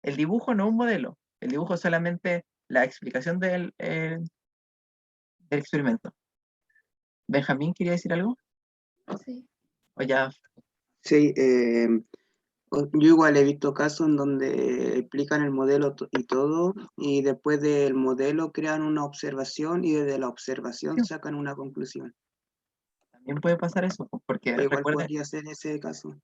el dibujo no es un modelo, el dibujo es solamente la explicación del experimento. Benjamín, ¿quería decir algo? Sí. O ya. Sí, yo igual he visto casos en donde explican el modelo y todo, y después del modelo crean una observación y desde la observación Sí. sacan una conclusión. También puede pasar eso, porque Igual recuerden, podría ser ese caso.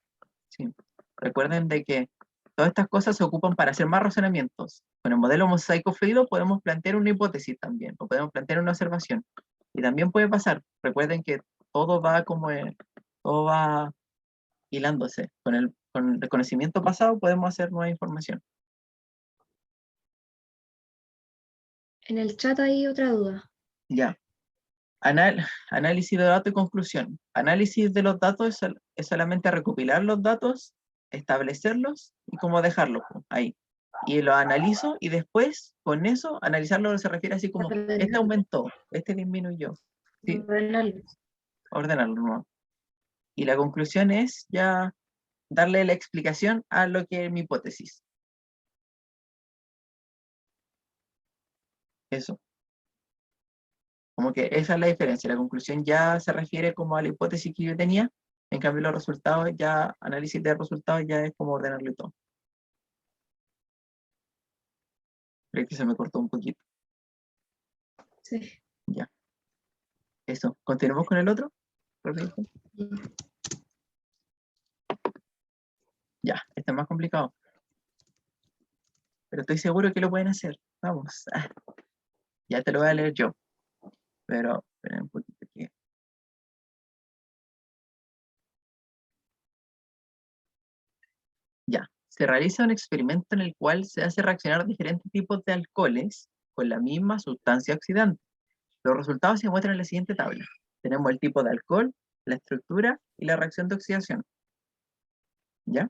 sí, recuerden de que todas estas cosas se ocupan para hacer más razonamientos. Con el modelo mosaico fluido podemos plantear una hipótesis también, o podemos plantear una observación. Y también puede pasar, recuerden que todo va todo va hilándose. Con el conocimiento pasado podemos hacer nueva información. En el chat hay otra duda. Ya. Análisis de datos y conclusión. Análisis de los datos es solamente recopilar los datos, establecerlos y cómo dejarlos ahí. Y los analizo y después con eso analizarlo se refiere así como este aumentó, este disminuyó. Sí, ordenarlo, ¿no? Y la conclusión es ya darle la explicación a lo que es mi hipótesis. Eso. Como que esa es la diferencia. La conclusión ya se refiere como a la hipótesis que yo tenía. En cambio, los resultados ya, análisis de resultados ya es como ordenarlo y todo. Creo que se me cortó un poquito. Sí. Ya. Eso. ¿Continuamos con el otro? Ya, este es más complicado. Pero estoy seguro que lo pueden hacer. Vamos. Ya te lo voy a leer yo. Pero, esperen un poquito aquí. Ya. Se realiza un experimento en el cual se hace reaccionar diferentes tipos de alcoholes con la misma sustancia oxidante. Los resultados se muestran en la siguiente tabla. Tenemos el tipo de alcohol, la estructura y la reacción de oxidación. ¿ya?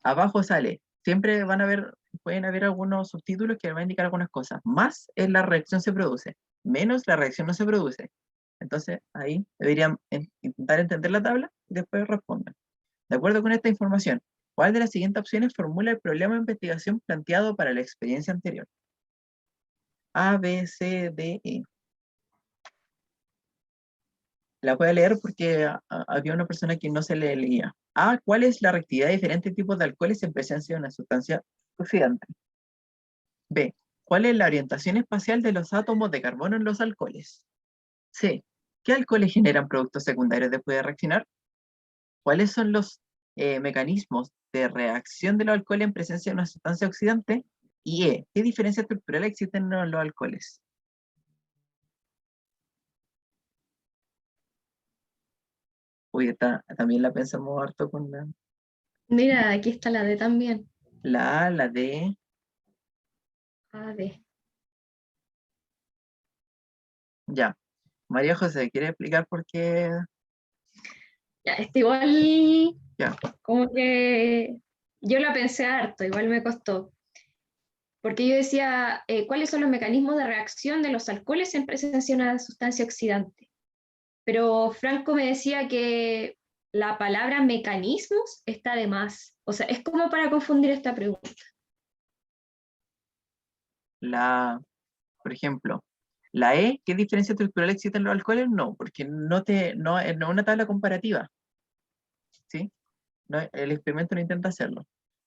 Abajo sale, siempre pueden haber algunos subtítulos que van a indicar algunas cosas. Más es la reacción se produce, menos la reacción no se produce. Entonces, ahí deberían intentar entender la tabla y después respondan. De acuerdo con esta información, ¿cuál de las siguientes opciones formula el problema de investigación planteado para la experiencia anterior? A, B, C, D, E. La voy a leer porque había una persona que no se le leía. A, ¿cuál es la reactividad de diferentes tipos de alcoholes en presencia de una sustancia oxidante? B, ¿cuál es la orientación espacial de los átomos de carbono en los alcoholes? C, ¿qué alcoholes generan productos secundarios después de reaccionar? ¿Cuáles son los mecanismos de reacción de los alcoholes en presencia de una sustancia oxidante? Y E, ¿qué diferencia estructural existen en los alcoholes? Uy, también la pensamos harto con Mira, aquí está la D también. la A, la D. A, D. Ya. María José, ¿quiere explicar por qué? Ya, igual, Ya. como que yo la pensé harto, igual me costó. Porque yo decía, ¿cuáles son los mecanismos de reacción de los alcoholes en presencia de una sustancia oxidante? Pero Franco me decía que la palabra mecanismos está de más. O sea, es como para confundir esta pregunta. Por ejemplo, la E, ¿qué diferencia estructural existe en los alcoholes? No, porque no es una tabla comparativa. ¿Sí? No, el experimento no intenta hacerlo.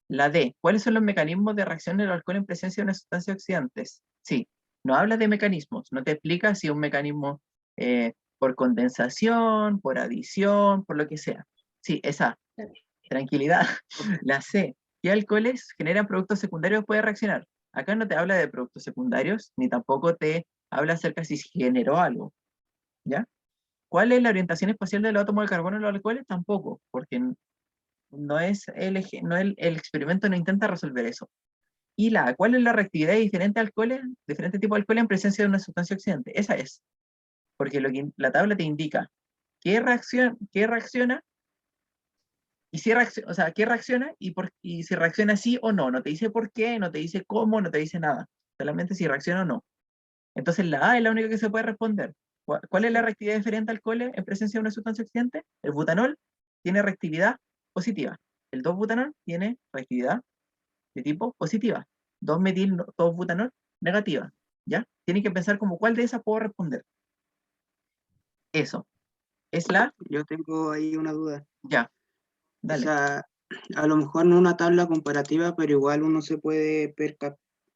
La D, ¿cuáles son los mecanismos de reacción del alcohol en presencia de una sustancia oxidantes? Sí, no habla de mecanismos, no te explica si un mecanismo por condensación, por adición, por lo que sea. Sí, esa, tranquilidad. La C, ¿qué alcoholes generan productos secundarios después de reaccionar? Acá no te habla de productos secundarios, ni tampoco te habla acerca si se generó algo, ¿ya? ¿Cuál es la orientación espacial del átomo de carbono en los alcoholes? Tampoco, porque no es el experimento no intenta resolver eso. Y ¿cuál es la reactividad de diferentes tipos de alcoholes en presencia de una sustancia oxidante? Esa es, porque la tabla te indica qué reacciona, y si reacciona, o sea, qué reacciona y si reacciona sí o no. No te dice por qué, no te dice cómo, no te dice nada. Solamente si reacciona o no. Entonces la A es la única que se puede responder. ¿Cuál es la reactividad de diferentes alcoholes en presencia de una sustancia oxidante? El butanol tiene reactividad positiva. El 2-butanol tiene reactividad de tipo positiva. 2-metil-2-butanol negativa. ¿Ya? Tienen que pensar como cuál de esas puedo responder. Eso. Es la... Yo tengo ahí una duda. Ya. O Dale. sea, a lo mejor no una tabla comparativa, pero igual uno se puede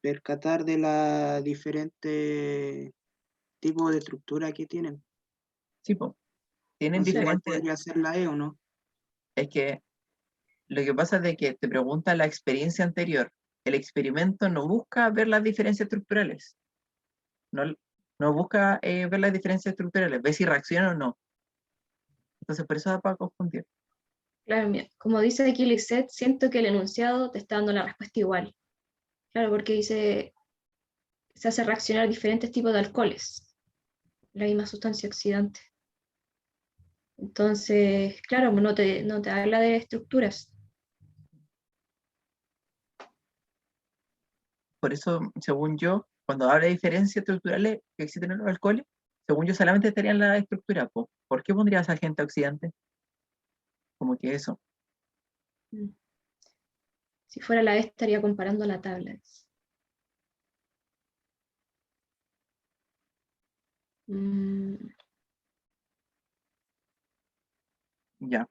percatar de la diferente tipo de estructura que tienen. Sí, pues. Tienen Entonces, igual diferentes... podría ser la E o no. Es que lo que pasa es de que te pregunta la experiencia anterior. El experimento no busca ver las diferencias estructurales. No busca ver las diferencias estructurales, ve si reacciona o no. Entonces, por eso da para confundir. Claro, mira, como dice aquí Lisette, siento que el enunciado te está dando la respuesta igual. Claro, porque dice, se hace reaccionar diferentes tipos de alcoholes, la misma sustancia oxidante. Entonces, claro, no te habla de estructuras. Por eso, según yo, cuando habla de diferencias estructurales que existen en los alcoholes, según yo solamente estarían la estructura. ¿Por qué pondrías agente oxidante? Como que eso. Si fuera la E, estaría comparando la tabla. Ya.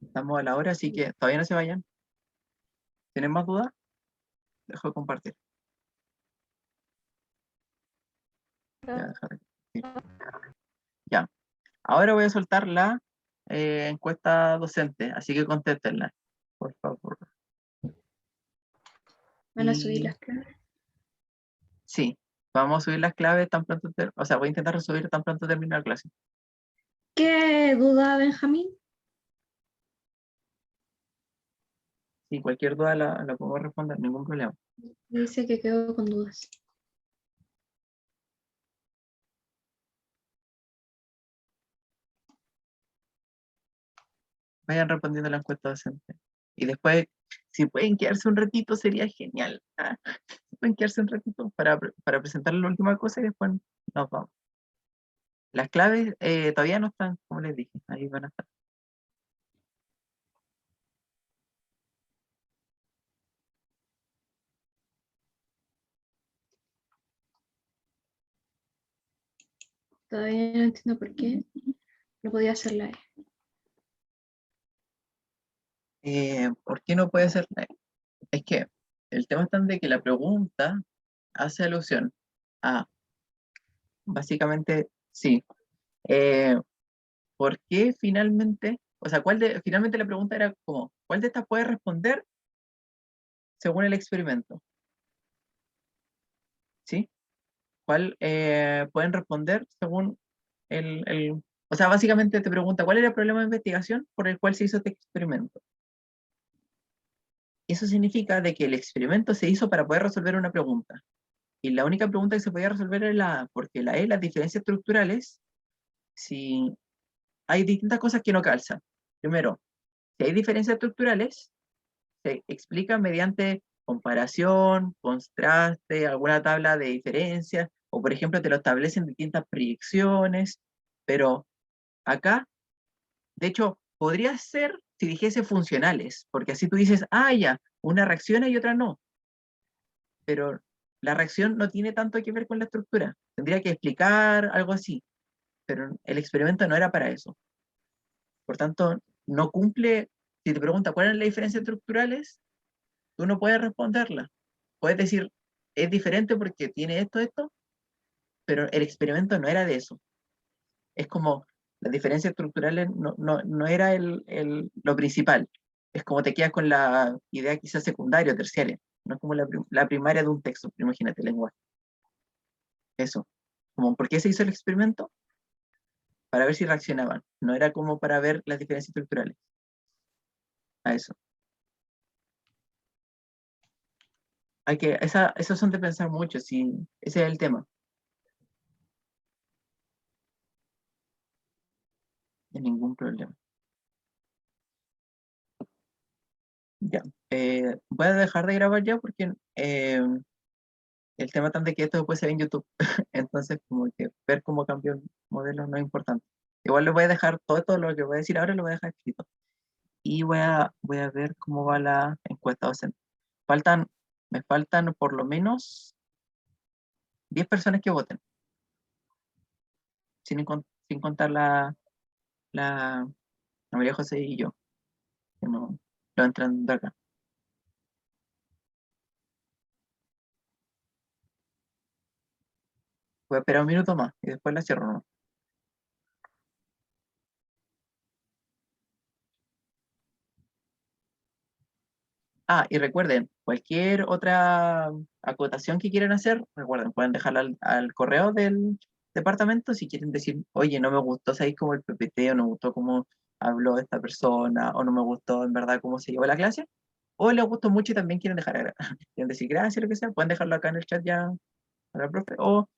Estamos a la hora, así que todavía no se vayan. ¿Tienen más dudas? Dejo de compartir. Ya, ya. Ahora voy a soltar la encuesta docente, así que contéstenla, por favor. ¿Van a subir las claves? Sí, vamos a subir las claves tan pronto, o sea, voy a intentar resubir tan pronto termine la clase. ¿Qué duda, Benjamín? Sí, cualquier duda la puedo responder, ningún problema. Dice que quedó con dudas. Vayan respondiendo la encuesta docente. Y después, si pueden quedarse un ratito, sería genial. Si pueden quedarse un ratito para presentar la última cosa y después nos vamos. Las claves todavía no están, como les dije, ahí van a estar. Todavía no entiendo por qué no podía hacer live. ¿Por qué no puede ser live? Es que el tema está en de que la pregunta hace alusión a, básicamente, sí. ¿Por qué finalmente, o sea, finalmente la pregunta era como, ¿cuál de estas puede responder según el experimento? ¿Sí? ¿Cuál pueden responder según o sea, básicamente te pregunta, ¿cuál era el problema de investigación por el cual se hizo este experimento? Eso significa de que el experimento se hizo para poder resolver una pregunta. Y la única pregunta que se podía resolver era la A, porque la E, las diferencias estructurales, si hay distintas cosas que no calzan. Primero, si hay diferencias estructurales, se explica mediante comparación, contraste, alguna tabla de diferencias, o por ejemplo te lo establecen distintas proyecciones, pero acá, de hecho, podría ser si dijese funcionales, porque así tú dices, ah, ya, una reacciona y otra no, pero la reacción no tiene tanto que ver con la estructura, tendría que explicar algo así, pero el experimento no era para eso. Por tanto, no cumple, si te pregunta cuáles son las diferencias estructurales, tú no puedes responderla. Puedes decir, es diferente porque tiene esto, pero el experimento no era de eso. Es como, las diferencias estructurales no era lo principal. Es como te quedas con la idea quizás secundaria o terciaria. No es como la primaria de un texto, imagínate, lenguaje. Eso. Como, ¿por qué se hizo el experimento? Para ver si reaccionaban. No era como para ver las diferencias estructurales. A eso. Esos son de pensar mucho, sí, ese es el tema. No hay ningún problema. Ya. Voy a dejar de grabar ya porque el tema tan de que esto después se ve en YouTube. Entonces, como que ver cómo cambió el modelo no es importante. Igual lo voy a dejar, todo lo que voy a decir ahora lo voy a dejar escrito. Y voy a ver cómo va la encuesta docente. Me faltan por lo menos 10 personas que voten. Sin contar la María José y yo, que no entran de acá. Voy a esperar un minuto más y después la cierro, ¿no? Ah, y recuerden, cualquier otra acotación que quieran hacer, recuerden, pueden dejarla al correo del departamento si quieren decir, oye, no me gustó, ¿sabéis cómo el PPT? O no me gustó cómo habló esta persona, o no me gustó en verdad cómo se llevó la clase, o les gustó mucho y también quieren quieren decir gracias, lo que sea, pueden dejarlo acá en el chat ya para el profe, o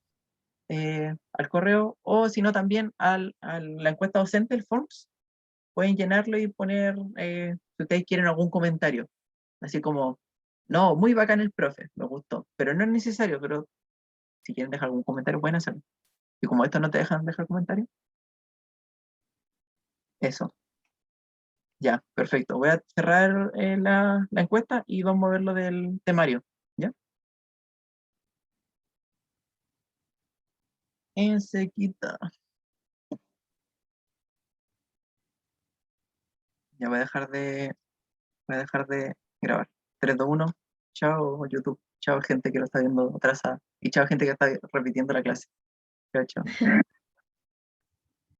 al correo, o si no también a la encuesta docente, el Forms, pueden llenarlo y poner, si ustedes quieren algún comentario. Así como, no, muy bacán el profe, me gustó, pero no es necesario, pero si quieren dejar algún comentario pueden hacerlo. Y como esto no te dejan dejar comentario, eso. Ya, perfecto. Voy a cerrar la encuesta y vamos a ver lo del temario. ¿Ya? Enseguida. Ya voy a dejar de grabar. 3, 2, 1. Chao, YouTube. Chao, gente que lo está viendo atrasada. Y chao, gente que está repitiendo la clase. Chao, chao.